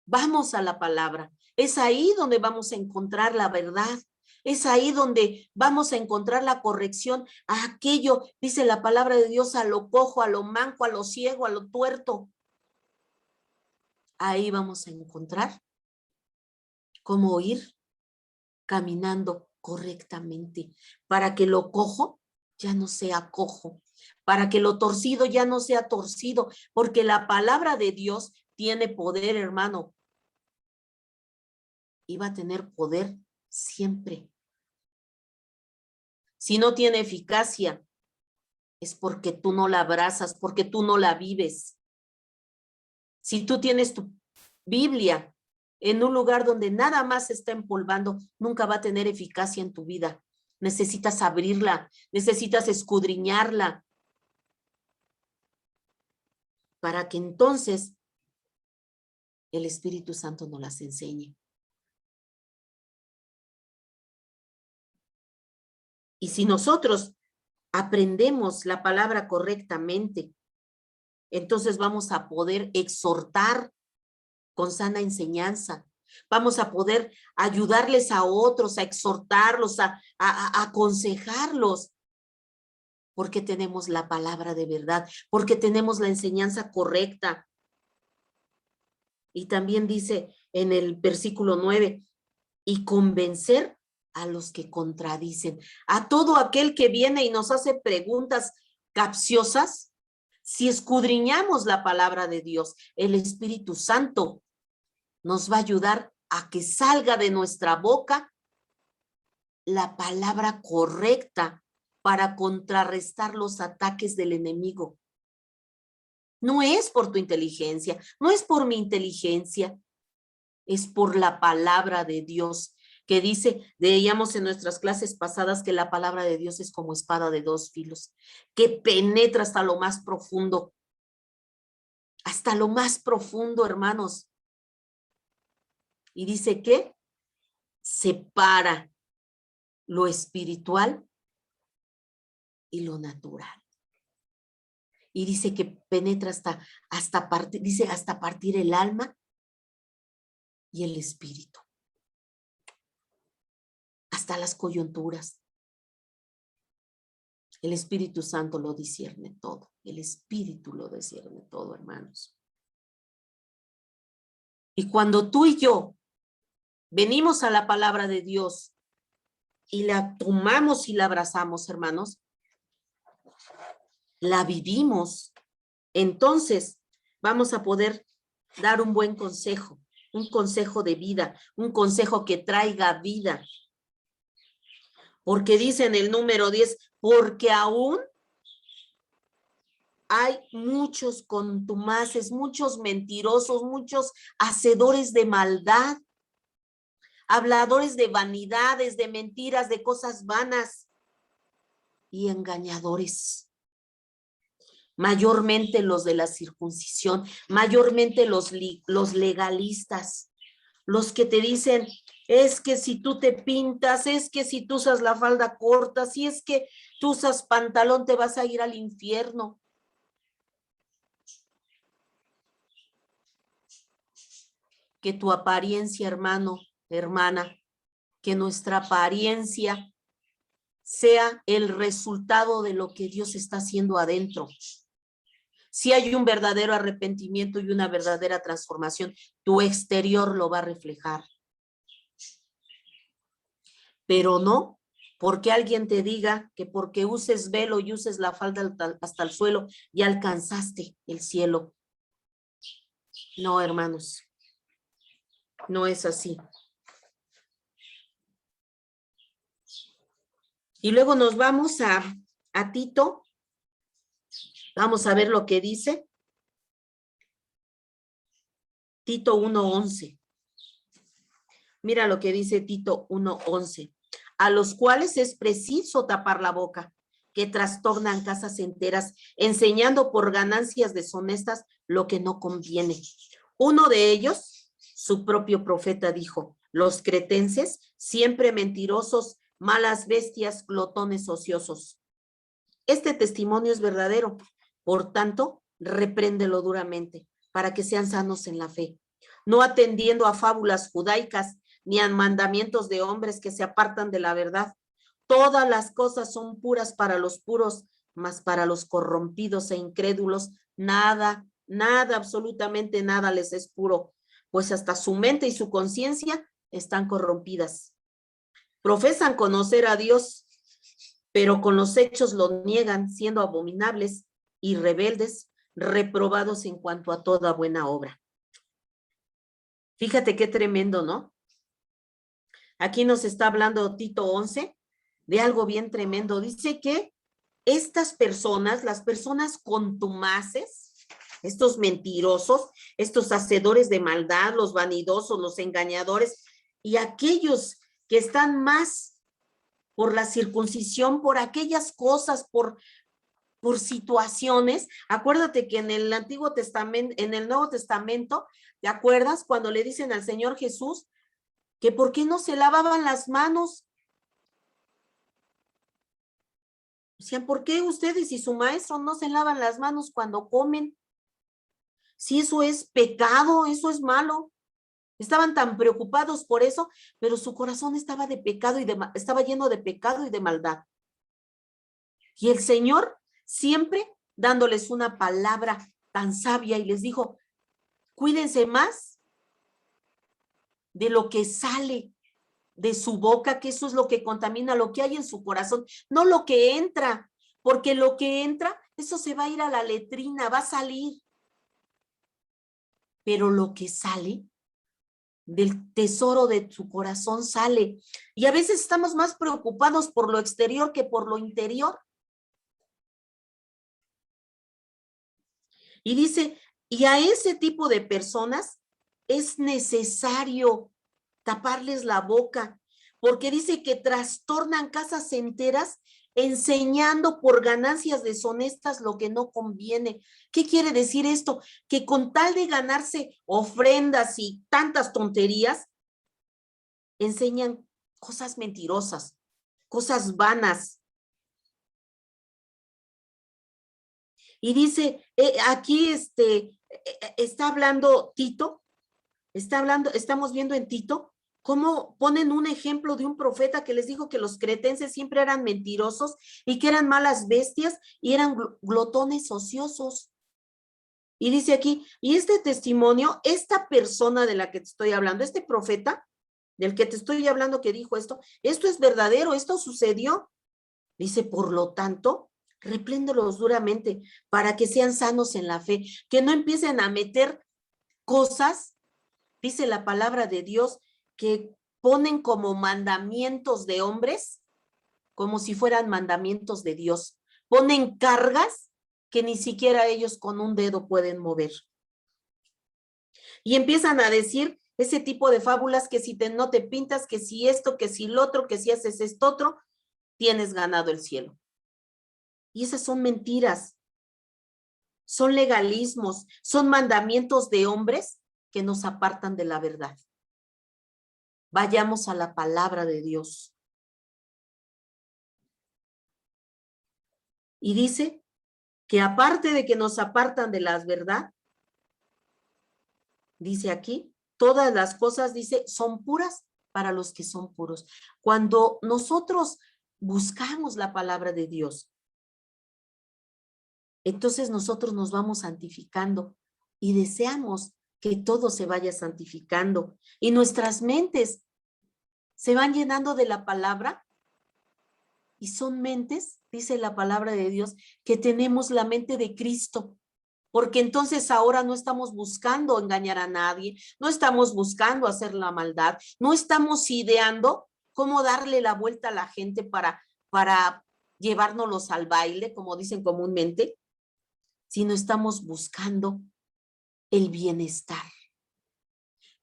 Vamos a la palabra. Es ahí donde vamos a encontrar la verdad. Es ahí donde vamos a encontrar la corrección a aquello, dice la palabra de Dios, a lo cojo, a lo manco, a lo ciego, a lo tuerto. Ahí vamos a encontrar cómo ir caminando correctamente para que lo cojo ya no sea cojo, para que lo torcido ya no sea torcido, porque la palabra de Dios tiene poder, hermano, y va a tener poder siempre. Si no tiene eficacia, es porque tú no la abrazas, porque tú no la vives. Si tú tienes tu Biblia en un lugar donde nada más se está empolvando, nunca va a tener eficacia en tu vida. Necesitas abrirla, necesitas escudriñarla, para que entonces el Espíritu Santo nos las enseñe. Y si nosotros aprendemos la palabra correctamente, entonces vamos a poder exhortar con sana enseñanza. Vamos a poder ayudarles a otros, a exhortarlos, a aconsejarlos, porque tenemos la palabra de verdad, porque tenemos la enseñanza correcta. Y también dice en el versículo 9, y convencer a los que contradicen, a todo aquel que viene y nos hace preguntas capciosas. Si escudriñamos la palabra de Dios, el Espíritu Santo nos va a ayudar a que salga de nuestra boca la palabra correcta para contrarrestar los ataques del enemigo. No es por tu inteligencia, no es por mi inteligencia, es por la palabra de Dios, que dice, veíamos en nuestras clases pasadas que la palabra de Dios es como espada de dos filos, que penetra hasta lo más profundo, hermanos. Y dice que separa lo espiritual y lo natural. Y dice que penetra hasta partir el alma y el espíritu. Hasta las coyunturas. El Espíritu Santo lo discierne todo. El Espíritu lo discierne todo, hermanos. Y cuando tú y yo venimos a la palabra de Dios y la tomamos y la abrazamos, hermanos, la vivimos, entonces vamos a poder dar un buen consejo, un consejo de vida, un consejo que traiga vida. Porque dice en el número 10, porque aún hay muchos contumaces, muchos mentirosos, muchos hacedores de maldad, habladores de vanidades, de mentiras, de cosas vanas y engañadores. Mayormente los de la circuncisión, mayormente los legalistas, los que te dicen, es que si tú te pintas, es que si tú usas la falda corta, si es que tú usas pantalón, te vas a ir al infierno. Que tu apariencia, hermano, hermana, que nuestra apariencia sea el resultado de lo que Dios está haciendo adentro. Si hay un verdadero arrepentimiento y una verdadera transformación, tu exterior lo va a reflejar. Pero no porque alguien te diga que porque uses velo y uses la falda hasta el suelo, ya alcanzaste el cielo. No, hermanos, no es así. Y luego nos vamos a Tito. Vamos a ver lo que dice. Tito 1:11. Mira lo que dice Tito 1:11. A los cuales es preciso tapar la boca, que trastornan casas enteras, enseñando por ganancias deshonestas lo que no conviene. Uno de ellos, su propio profeta, dijo, los cretenses, siempre mentirosos, malas bestias, glotones ociosos. Este testimonio es verdadero, por tanto, repréndelo duramente, para que sean sanos en la fe, no atendiendo a fábulas judaicas, ni a mandamientos de hombres que se apartan de la verdad. Todas las cosas son puras para los puros, mas para los corrompidos e incrédulos, nada, absolutamente nada les es puro, pues hasta su mente y su conciencia están corrompidas. Profesan conocer a Dios, pero con los hechos lo niegan, siendo abominables y rebeldes, reprobados en cuanto a toda buena obra. Fíjate qué tremendo, ¿no? Aquí nos está hablando Tito 11 de algo bien tremendo. Dice que estas personas, las personas contumaces, estos mentirosos, estos hacedores de maldad, los vanidosos, los engañadores y aquellos que están más por la circuncisión, por aquellas cosas, por situaciones. Acuérdate que en el Antiguo Testamento, en el Nuevo Testamento, ¿te acuerdas cuando le dicen al Señor Jesús que por qué no se lavaban las manos? Decían, ¿por qué ustedes y su maestro no se lavan las manos cuando comen? Si eso es pecado, eso es malo. Estaban tan preocupados por eso, pero su corazón estaba de pecado y estaba lleno de pecado y de maldad. Y el Señor siempre dándoles una palabra tan sabia y les dijo, cuídense más de lo que sale de su boca, que eso es lo que contamina, lo que hay en su corazón, no lo que entra, porque lo que entra, eso se va a ir a la letrina, va a salir. Pero lo que sale del tesoro de su corazón sale. Y a veces estamos más preocupados por lo exterior que por lo interior. Y dice, y a ese tipo de personas es necesario taparles la boca, porque dice que trastornan casas enteras enseñando por ganancias deshonestas lo que no conviene. ¿Qué quiere decir esto? Que con tal de ganarse ofrendas y tantas tonterías, enseñan cosas mentirosas, cosas vanas. Y dice, aquí está hablando Tito, estamos viendo en Tito, cómo ponen un ejemplo de un profeta que les dijo que los cretenses siempre eran mentirosos y que eran malas bestias y eran glotones ociosos. Y dice aquí, y este testimonio, esta persona de la que te estoy hablando, este profeta del que te estoy hablando que dijo esto es verdadero, esto sucedió. Dice, por lo tanto, repréndelos duramente para que sean sanos en la fe, que no empiecen a meter cosas, dice la palabra de Dios, que ponen como mandamientos de hombres, como si fueran mandamientos de Dios. Ponen cargas que ni siquiera ellos con un dedo pueden mover. Y empiezan a decir ese tipo de fábulas que si no te pintas, que si esto, que si lo otro, que si haces esto otro, tienes ganado el cielo. Y esas son mentiras, son legalismos, son mandamientos de hombres que nos apartan de la verdad. Vayamos a la palabra de Dios. Y dice que aparte de que nos apartan de la verdad, dice aquí, todas las cosas, dice, son puras para los que son puros. Cuando nosotros buscamos la palabra de Dios, entonces nosotros nos vamos santificando y deseamos que todo se vaya santificando y nuestras mentes se van llenando de la palabra y son mentes, dice la palabra de Dios, que tenemos la mente de Cristo, porque entonces ahora no estamos buscando engañar a nadie, no estamos buscando hacer la maldad, no estamos ideando cómo darle la vuelta a la gente para llevárnoslos al baile, como dicen comúnmente, sino estamos buscando el bienestar.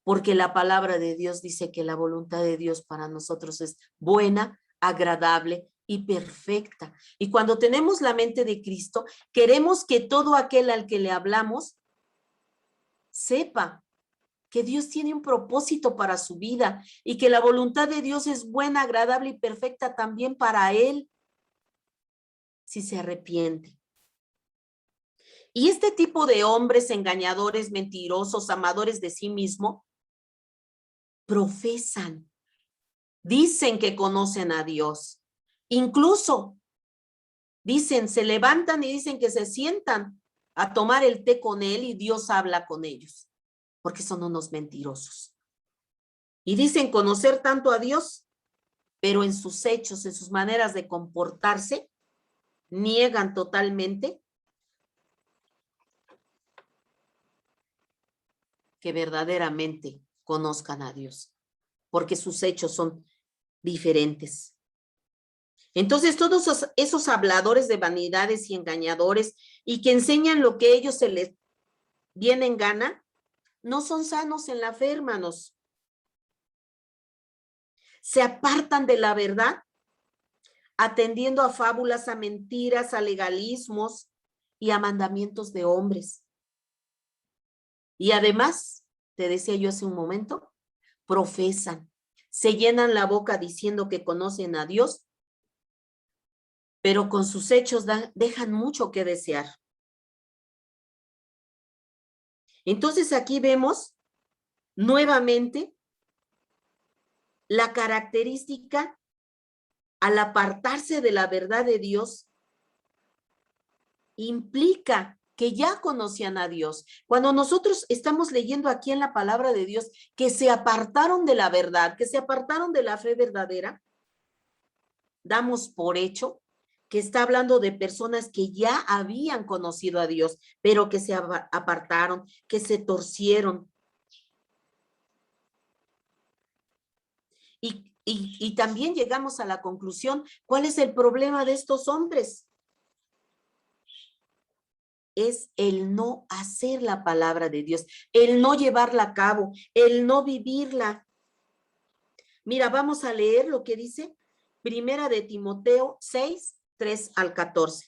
Porque la palabra de Dios dice que la voluntad de Dios para nosotros es buena, agradable y perfecta. Y cuando tenemos la mente de Cristo, queremos que todo aquel al que le hablamos sepa que Dios tiene un propósito para su vida y que la voluntad de Dios es buena, agradable y perfecta también para él, si se arrepiente. Y este tipo de hombres engañadores, mentirosos, amadores de sí mismo, profesan, dicen que conocen a Dios. Incluso dicen, se levantan y dicen que se sientan a tomar el té con él y Dios habla con ellos, porque son unos mentirosos. Y dicen conocer tanto a Dios, pero en sus hechos, en sus maneras de comportarse, niegan totalmente que verdaderamente conozcan a Dios, porque sus hechos son diferentes. Entonces, todos esos habladores de vanidades y engañadores y que enseñan lo que ellos se les viene en gana, no son sanos en la fe, hermanos. Se apartan de la verdad, atendiendo a fábulas, a mentiras, a legalismos y a mandamientos de hombres. Y además, te decía yo hace un momento, profesan, se llenan la boca diciendo que conocen a Dios, pero con sus hechos dejan mucho que desear. Entonces aquí vemos nuevamente la característica al apartarse de la verdad de Dios implica que ya conocían a Dios. Cuando nosotros estamos leyendo aquí en la palabra de Dios que se apartaron de la verdad, que se apartaron de la fe verdadera, damos por hecho que está hablando de personas que ya habían conocido a Dios, pero que se apartaron, que se torcieron. Y también llegamos a la conclusión, ¿cuál es el problema de estos hombres? Es el no hacer la palabra de Dios, el no llevarla a cabo, el no vivirla. Mira, vamos a leer lo que dice Primera de Timoteo 6, 3 al 14.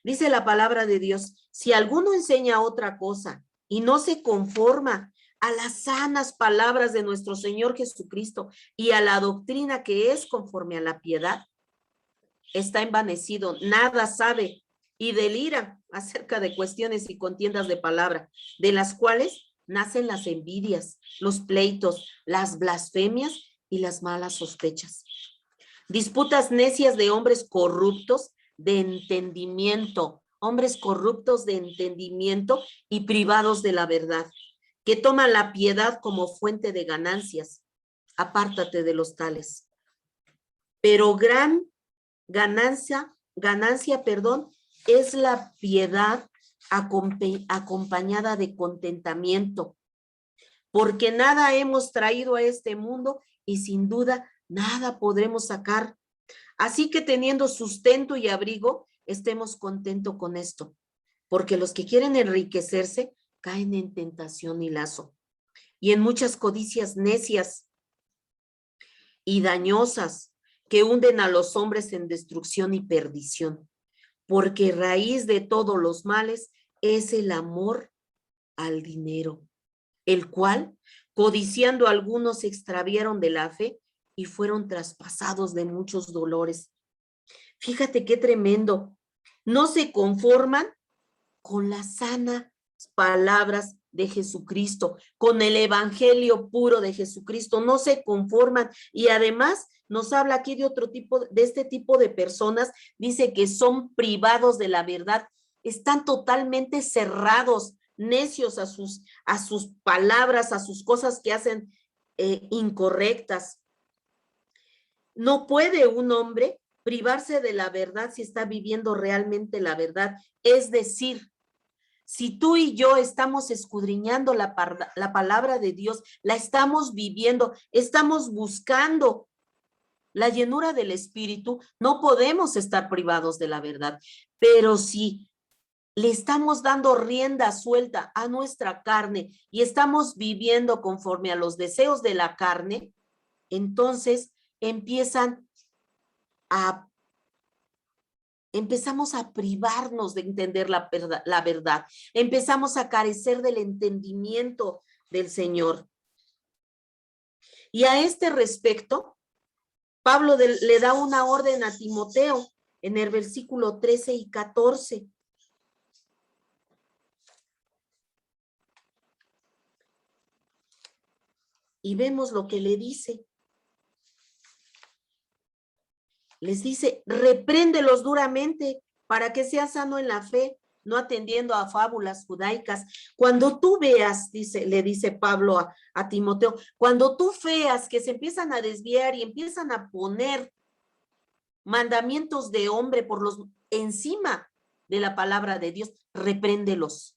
Dice la palabra de Dios, si alguno enseña otra cosa y no se conforma a las sanas palabras de nuestro Señor Jesucristo y a la doctrina que es conforme a la piedad, está envanecido, nada sabe y delira acerca de cuestiones y contiendas de palabra, de las cuales nacen las envidias, los pleitos, las blasfemias y las malas sospechas. Disputas necias de hombres corruptos de entendimiento, hombres corruptos de entendimiento y privados de la verdad, que toman la piedad como fuente de ganancias. Apártate de los tales. Pero gran ganancia, es la piedad acompañada de contentamiento, porque nada hemos traído a este mundo y sin duda nada podremos sacar. Así que teniendo sustento y abrigo, estemos contentos con esto, porque los que quieren enriquecerse caen en tentación y lazo, y en muchas codicias necias y dañosas que hunden a los hombres en destrucción y perdición, porque raíz de todos los males es el amor al dinero, el cual, codiciando algunos, se extraviaron de la fe y fueron traspasados de muchos dolores. Fíjate qué tremendo. No se conforman con las sanas palabras de Jesucristo, con el evangelio puro de Jesucristo, no se conforman. Y además nos habla aquí de otro tipo, de este tipo de personas, dice que son privados de la verdad, están totalmente cerrados, necios a sus palabras, a sus cosas que hacen incorrectas. No puede un hombre privarse de la verdad si está viviendo realmente la verdad. Es decir, si tú y yo estamos escudriñando la palabra de Dios, la estamos viviendo, estamos buscando la llenura del Espíritu, no podemos estar privados de la verdad. Pero si le estamos dando rienda suelta a nuestra carne y estamos viviendo conforme a los deseos de la carne, entonces empezamos a privarnos de entender la verdad, empezamos a carecer del entendimiento del Señor. Y a este respecto, Pablo le da una orden a Timoteo en el versículo 13 y 14. Y vemos lo que le dice. Les dice, repréndelos duramente para que seas sano en la fe, no atendiendo a fábulas judaicas. Cuando tú veas, le dice Pablo a Timoteo, cuando tú veas que se empiezan a desviar y empiezan a poner mandamientos de hombre encima de la palabra de Dios, repréndelos.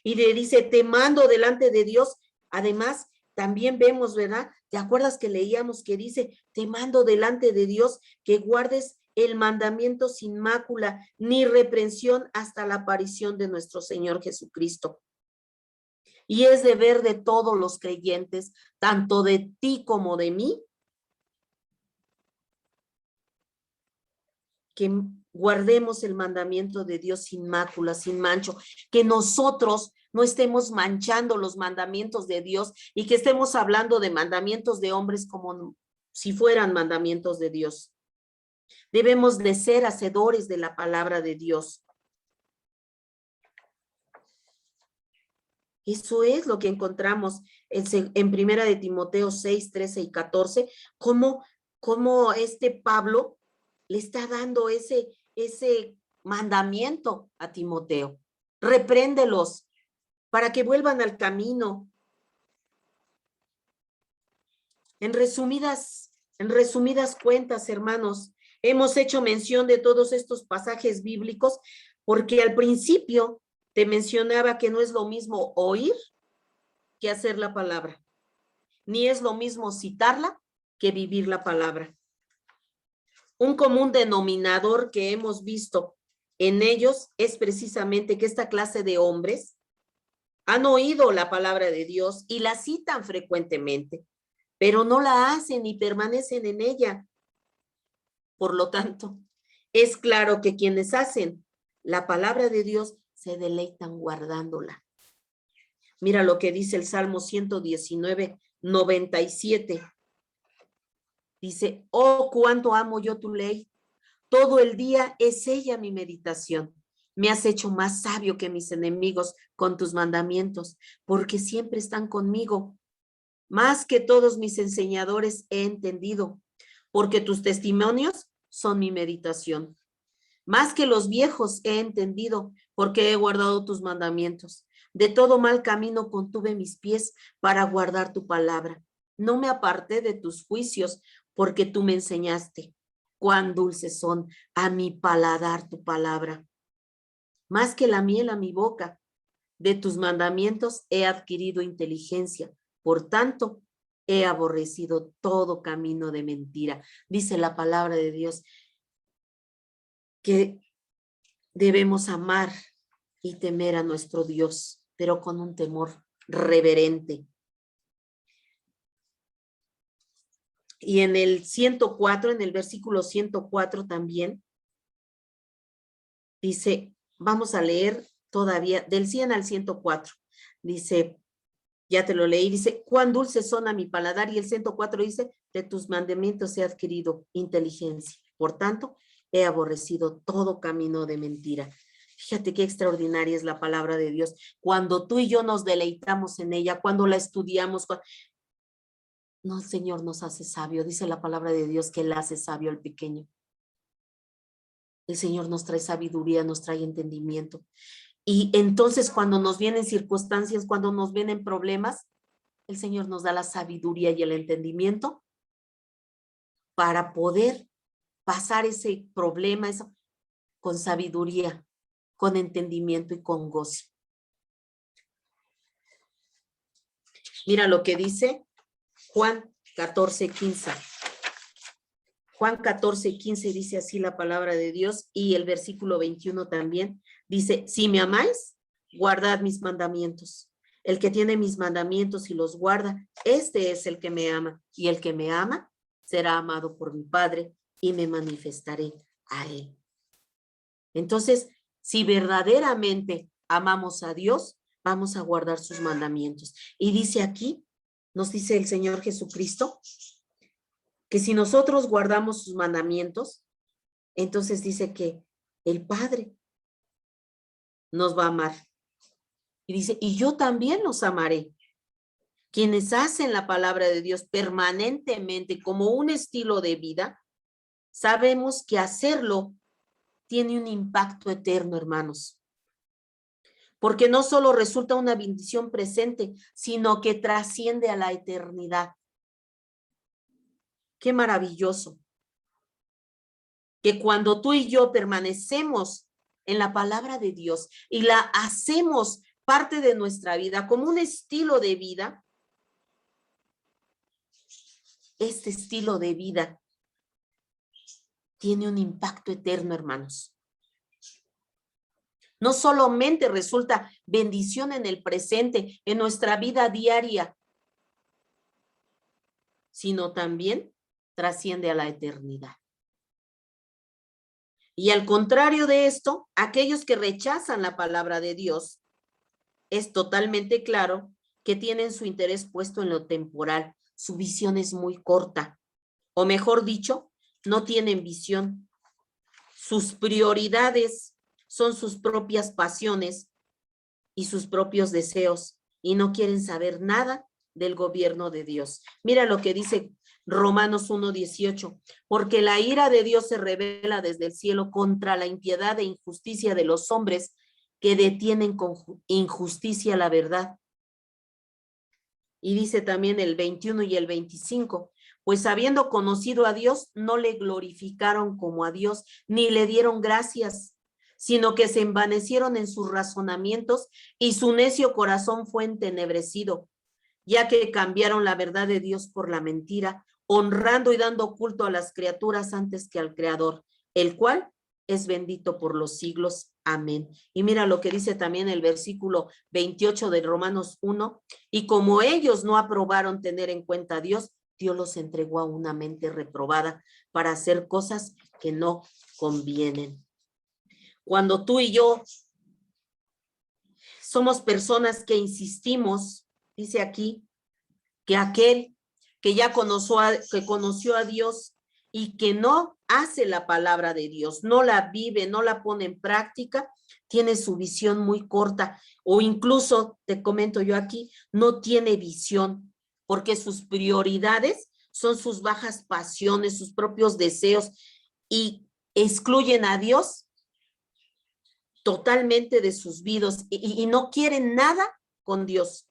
Y le dice, te mando delante de Dios. Además, también vemos, ¿verdad? ¿Te acuerdas que leíamos que dice, te mando delante de Dios que guardes el mandamiento sin mácula ni reprensión hasta la aparición de nuestro Señor Jesucristo? Y es deber de todos los creyentes, tanto de ti como de mí, que guardemos el mandamiento de Dios sin mácula, sin mancho, que nosotros no estemos manchando los mandamientos de Dios y que estemos hablando de mandamientos de hombres como si fueran mandamientos de Dios. Debemos de ser hacedores de la palabra de Dios. Eso es lo que encontramos en Primera de Timoteo 6, 13 y 14, cómo Pablo le está dando ese mandamiento a Timoteo. Repréndelos para que vuelvan al camino. En resumidas cuentas, hermanos, hemos hecho mención de todos estos pasajes bíblicos porque al principio te mencionaba que no es lo mismo oír que hacer la palabra. ni es lo mismo citarla que vivir la palabra. Un común denominador que hemos visto en ellos es precisamente que esta clase de hombres han oído la palabra de Dios y la citan frecuentemente, pero no la hacen ni permanecen en ella. Por lo tanto, es claro que quienes hacen la palabra de Dios se deleitan guardándola. Mira lo que dice el Salmo 119, 97. Dice, oh, cuánto amo yo tu ley. Todo el día es ella mi meditación. Me has hecho más sabio que mis enemigos con tus mandamientos, porque siempre están conmigo. Más que todos mis enseñadores he entendido, porque tus testimonios son mi meditación. Más que los viejos he entendido, porque he guardado tus mandamientos. De todo mal camino contuve mis pies para guardar tu palabra. No me aparté de tus juicios, porque tú me enseñaste. Cuán dulces son a mi paladar tu palabra. Más que la miel a mi boca, de tus mandamientos he adquirido inteligencia. Por tanto, he aborrecido todo camino de mentira. Dice la palabra de Dios que debemos amar y temer a nuestro Dios, pero con un temor reverente. Y en el 104, en el versículo 104 también, dice, vamos a leer todavía del 100 al 104. Dice, ya te lo leí, dice, cuán dulces son a mi paladar. Y el 104 dice, de tus mandamientos he adquirido inteligencia. Por tanto, he aborrecido todo camino de mentira. Fíjate qué extraordinaria es la palabra de Dios. Cuando tú y yo nos deleitamos en ella, cuando la estudiamos, no, el Señor nos hace sabio. Dice la palabra de Dios que Él hace sabio al pequeño. El Señor nos trae sabiduría, nos trae entendimiento. Y entonces cuando nos vienen circunstancias, cuando nos vienen problemas, el Señor nos da la sabiduría y el entendimiento para poder pasar ese problema eso, con sabiduría, con entendimiento y con gozo. Mira lo que dice Juan 14:15. Juan 14:15 dice así la palabra de Dios, y el versículo 21 también dice, si me amáis, guardad mis mandamientos. El que tiene mis mandamientos y los guarda, este es el que me ama, y el que me ama será amado por mi Padre, y me manifestaré a él. Entonces, si verdaderamente amamos a Dios, vamos a guardar sus mandamientos. Y dice aquí, nos dice el Señor Jesucristo, que si nosotros guardamos sus mandamientos, entonces dice que el Padre nos va a amar. Y dice, y yo también los amaré. Quienes hacen la palabra de Dios permanentemente como un estilo de vida, sabemos que hacerlo tiene un impacto eterno, hermanos. Porque no solo resulta una bendición presente, sino que trasciende a la eternidad. Qué maravilloso. Que cuando tú y yo permanecemos en la palabra de Dios y la hacemos parte de nuestra vida como un estilo de vida, este estilo de vida tiene un impacto eterno, hermanos. No solamente resulta bendición en el presente, en nuestra vida diaria, sino también trasciende a la eternidad. Y al contrario de esto, aquellos que rechazan la palabra de Dios, es totalmente claro que tienen su interés puesto en lo temporal. Su visión es muy corta, o mejor dicho, no tienen visión. Sus prioridades son sus propias pasiones y sus propios deseos, y no quieren saber nada del gobierno de Dios. Mira lo que dice Romanos 1:18, porque la ira de Dios se revela desde el cielo contra la impiedad e injusticia de los hombres que detienen con injusticia la verdad. Y dice también el 21 y el 25, pues habiendo conocido a Dios, no le glorificaron como a Dios, ni le dieron gracias, sino que se envanecieron en sus razonamientos y su necio corazón fue entenebrecido. ya que cambiaron la verdad de Dios por la mentira, honrando y dando culto a las criaturas antes que al Creador, el cual es bendito por los siglos. Amén. Y mira lo que dice también el versículo 28 de Romanos 1, y como ellos no aprobaron tener en cuenta a Dios, Dios los entregó a una mente reprobada para hacer cosas que no convienen. Cuando tú y yo somos personas que insistimos, dice aquí, que aquel que ya conoció a Dios y que no hace la palabra de Dios, no la vive, no la pone en práctica, tiene su visión muy corta, o incluso, te comento yo aquí, no tiene visión, porque sus prioridades son sus bajas pasiones, sus propios deseos, y excluyen a Dios totalmente de sus vidas y no quieren nada con Dios.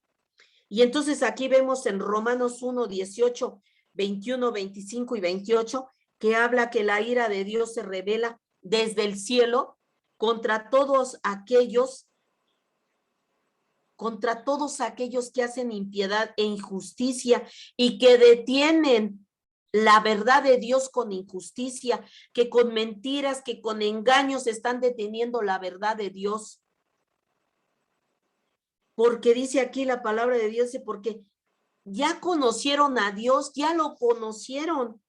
Y entonces aquí vemos en Romanos 1, 18, 21, 25 y 28, que habla que la ira de Dios se revela desde el cielo contra todos aquellos que hacen impiedad e injusticia y que detienen la verdad de Dios con injusticia, que con mentiras, que con engaños están deteniendo la verdad de Dios. Porque dice aquí la palabra de Dios, porque ya conocieron a Dios, ya lo conocieron,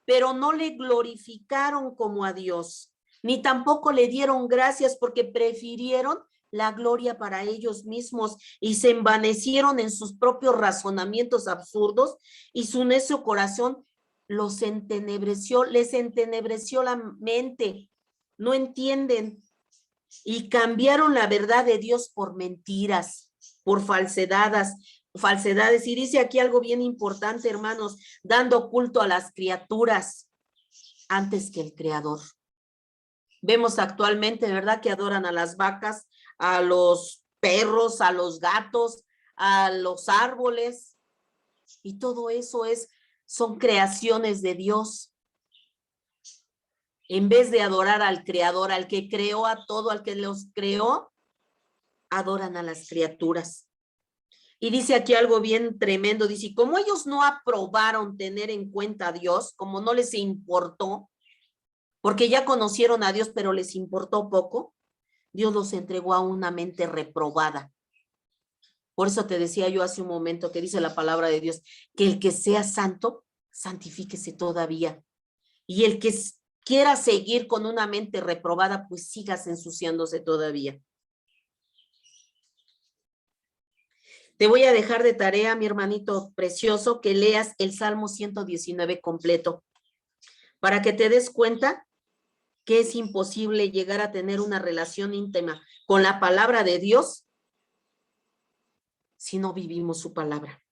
pero no le glorificaron como a Dios, ni tampoco le dieron gracias porque prefirieron la gloria para ellos mismos y se envanecieron en sus propios razonamientos absurdos y su necio corazón les entenebreció la mente, no entienden y cambiaron la verdad de Dios por mentiras, por falsedades. Y dice aquí algo bien importante, hermanos, dando culto a las criaturas antes que el Creador. Vemos actualmente, ¿verdad?, que adoran a las vacas, a los perros, a los gatos, a los árboles, y todo eso son creaciones de Dios. En vez de adorar al Creador, al que creó a todo, al que los creó, adoran a las criaturas. Y dice aquí algo bien tremendo, dice, como ellos no aprobaron tener en cuenta a Dios, como no les importó, porque ya conocieron a Dios, pero les importó poco, Dios los entregó a una mente reprobada. Por eso te decía yo hace un momento que dice la palabra de Dios, que el que sea santo, santifíquese todavía. Y el que quiera seguir con una mente reprobada, pues sigas ensuciándose todavía. Te voy a dejar de tarea, mi hermanito precioso, que leas el Salmo 119 completo, para que te des cuenta que es imposible llegar a tener una relación íntima con la palabra de Dios si no vivimos su palabra.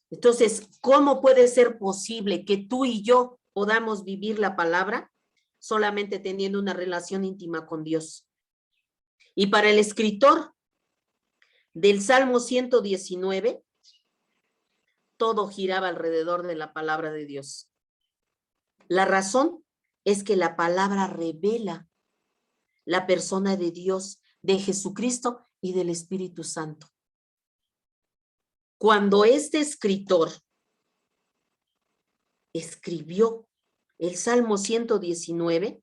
Entonces, ¿cómo puede ser posible que tú y yo podamos vivir la palabra solamente teniendo una relación íntima con Dios? Y para el escritor del Salmo 119, todo giraba alrededor de la palabra de Dios. La razón es que la palabra revela la persona de Dios, de Jesucristo y del Espíritu Santo. Cuando este escritor escribió el Salmo 119,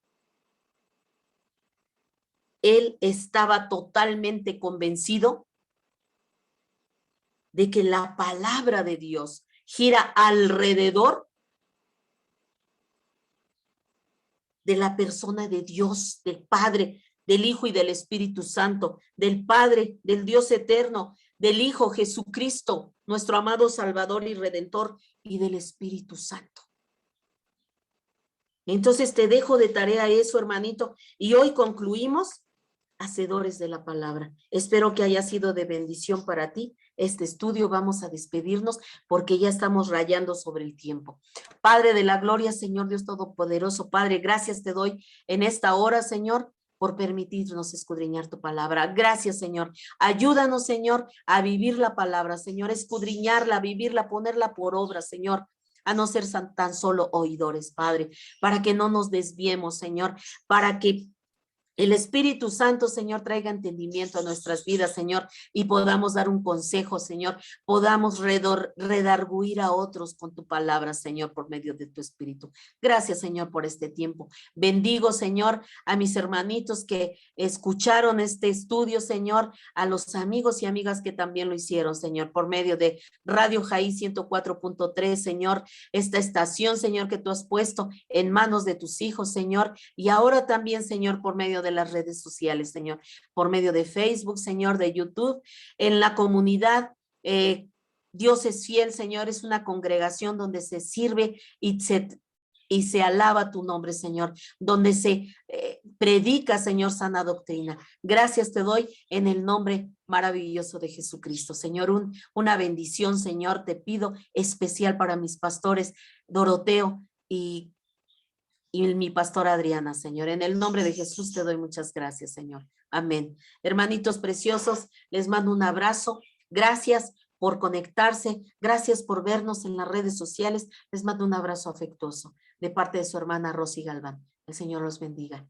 él estaba totalmente convencido de que la palabra de Dios gira alrededor de la persona de Dios, del Padre, del Hijo y del Espíritu Santo, del Padre, del Dios eterno, del Hijo Jesucristo, nuestro amado Salvador y Redentor, y del Espíritu Santo. Entonces te dejo de tarea eso, hermanito, y hoy concluimos hacedores de la palabra. Espero que haya sido de bendición para ti este estudio. Vamos a despedirnos porque ya estamos rayando sobre el tiempo. Padre de la gloria, Señor Dios Todopoderoso, Padre, gracias te doy en esta hora, Señor, por permitirnos escudriñar tu palabra. Gracias, Señor. Ayúdanos, Señor, a vivir la palabra, Señor, escudriñarla, vivirla, ponerla por obra, Señor, a no ser tan solo oidores, Padre, para que no nos desviemos, Señor, para que el Espíritu Santo, Señor, traiga entendimiento a nuestras vidas, Señor, y podamos dar un consejo, Señor, podamos redarguir a otros con tu palabra, Señor, por medio de tu Espíritu. Gracias, Señor, por este tiempo. Bendigo, Señor, a mis hermanitos que escucharon este estudio, Señor, a los amigos y amigas que también lo hicieron, Señor, por medio de Radio Jaí 104.3, Señor, esta estación, Señor, que tú has puesto en manos de tus hijos, Señor, y ahora también, Señor, por medio de las redes sociales, Señor, por medio de Facebook, Señor, de YouTube, en la comunidad. Dios es fiel, Señor, es una congregación donde se sirve y se alaba tu nombre, Señor, donde se predica, Señor, sana doctrina. Gracias te doy en el nombre maravilloso de Jesucristo. Señor, una bendición, Señor, te pido especial para mis pastores, Doroteo y mi pastora Adriana, Señor. En el nombre de Jesús te doy muchas gracias, Señor. Amén. Hermanitos preciosos, les mando un abrazo. Gracias por conectarse. Gracias por vernos en las redes sociales. Les mando un abrazo afectuoso de parte de su hermana Rosy Galván. El Señor los bendiga.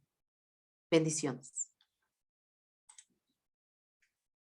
Bendiciones.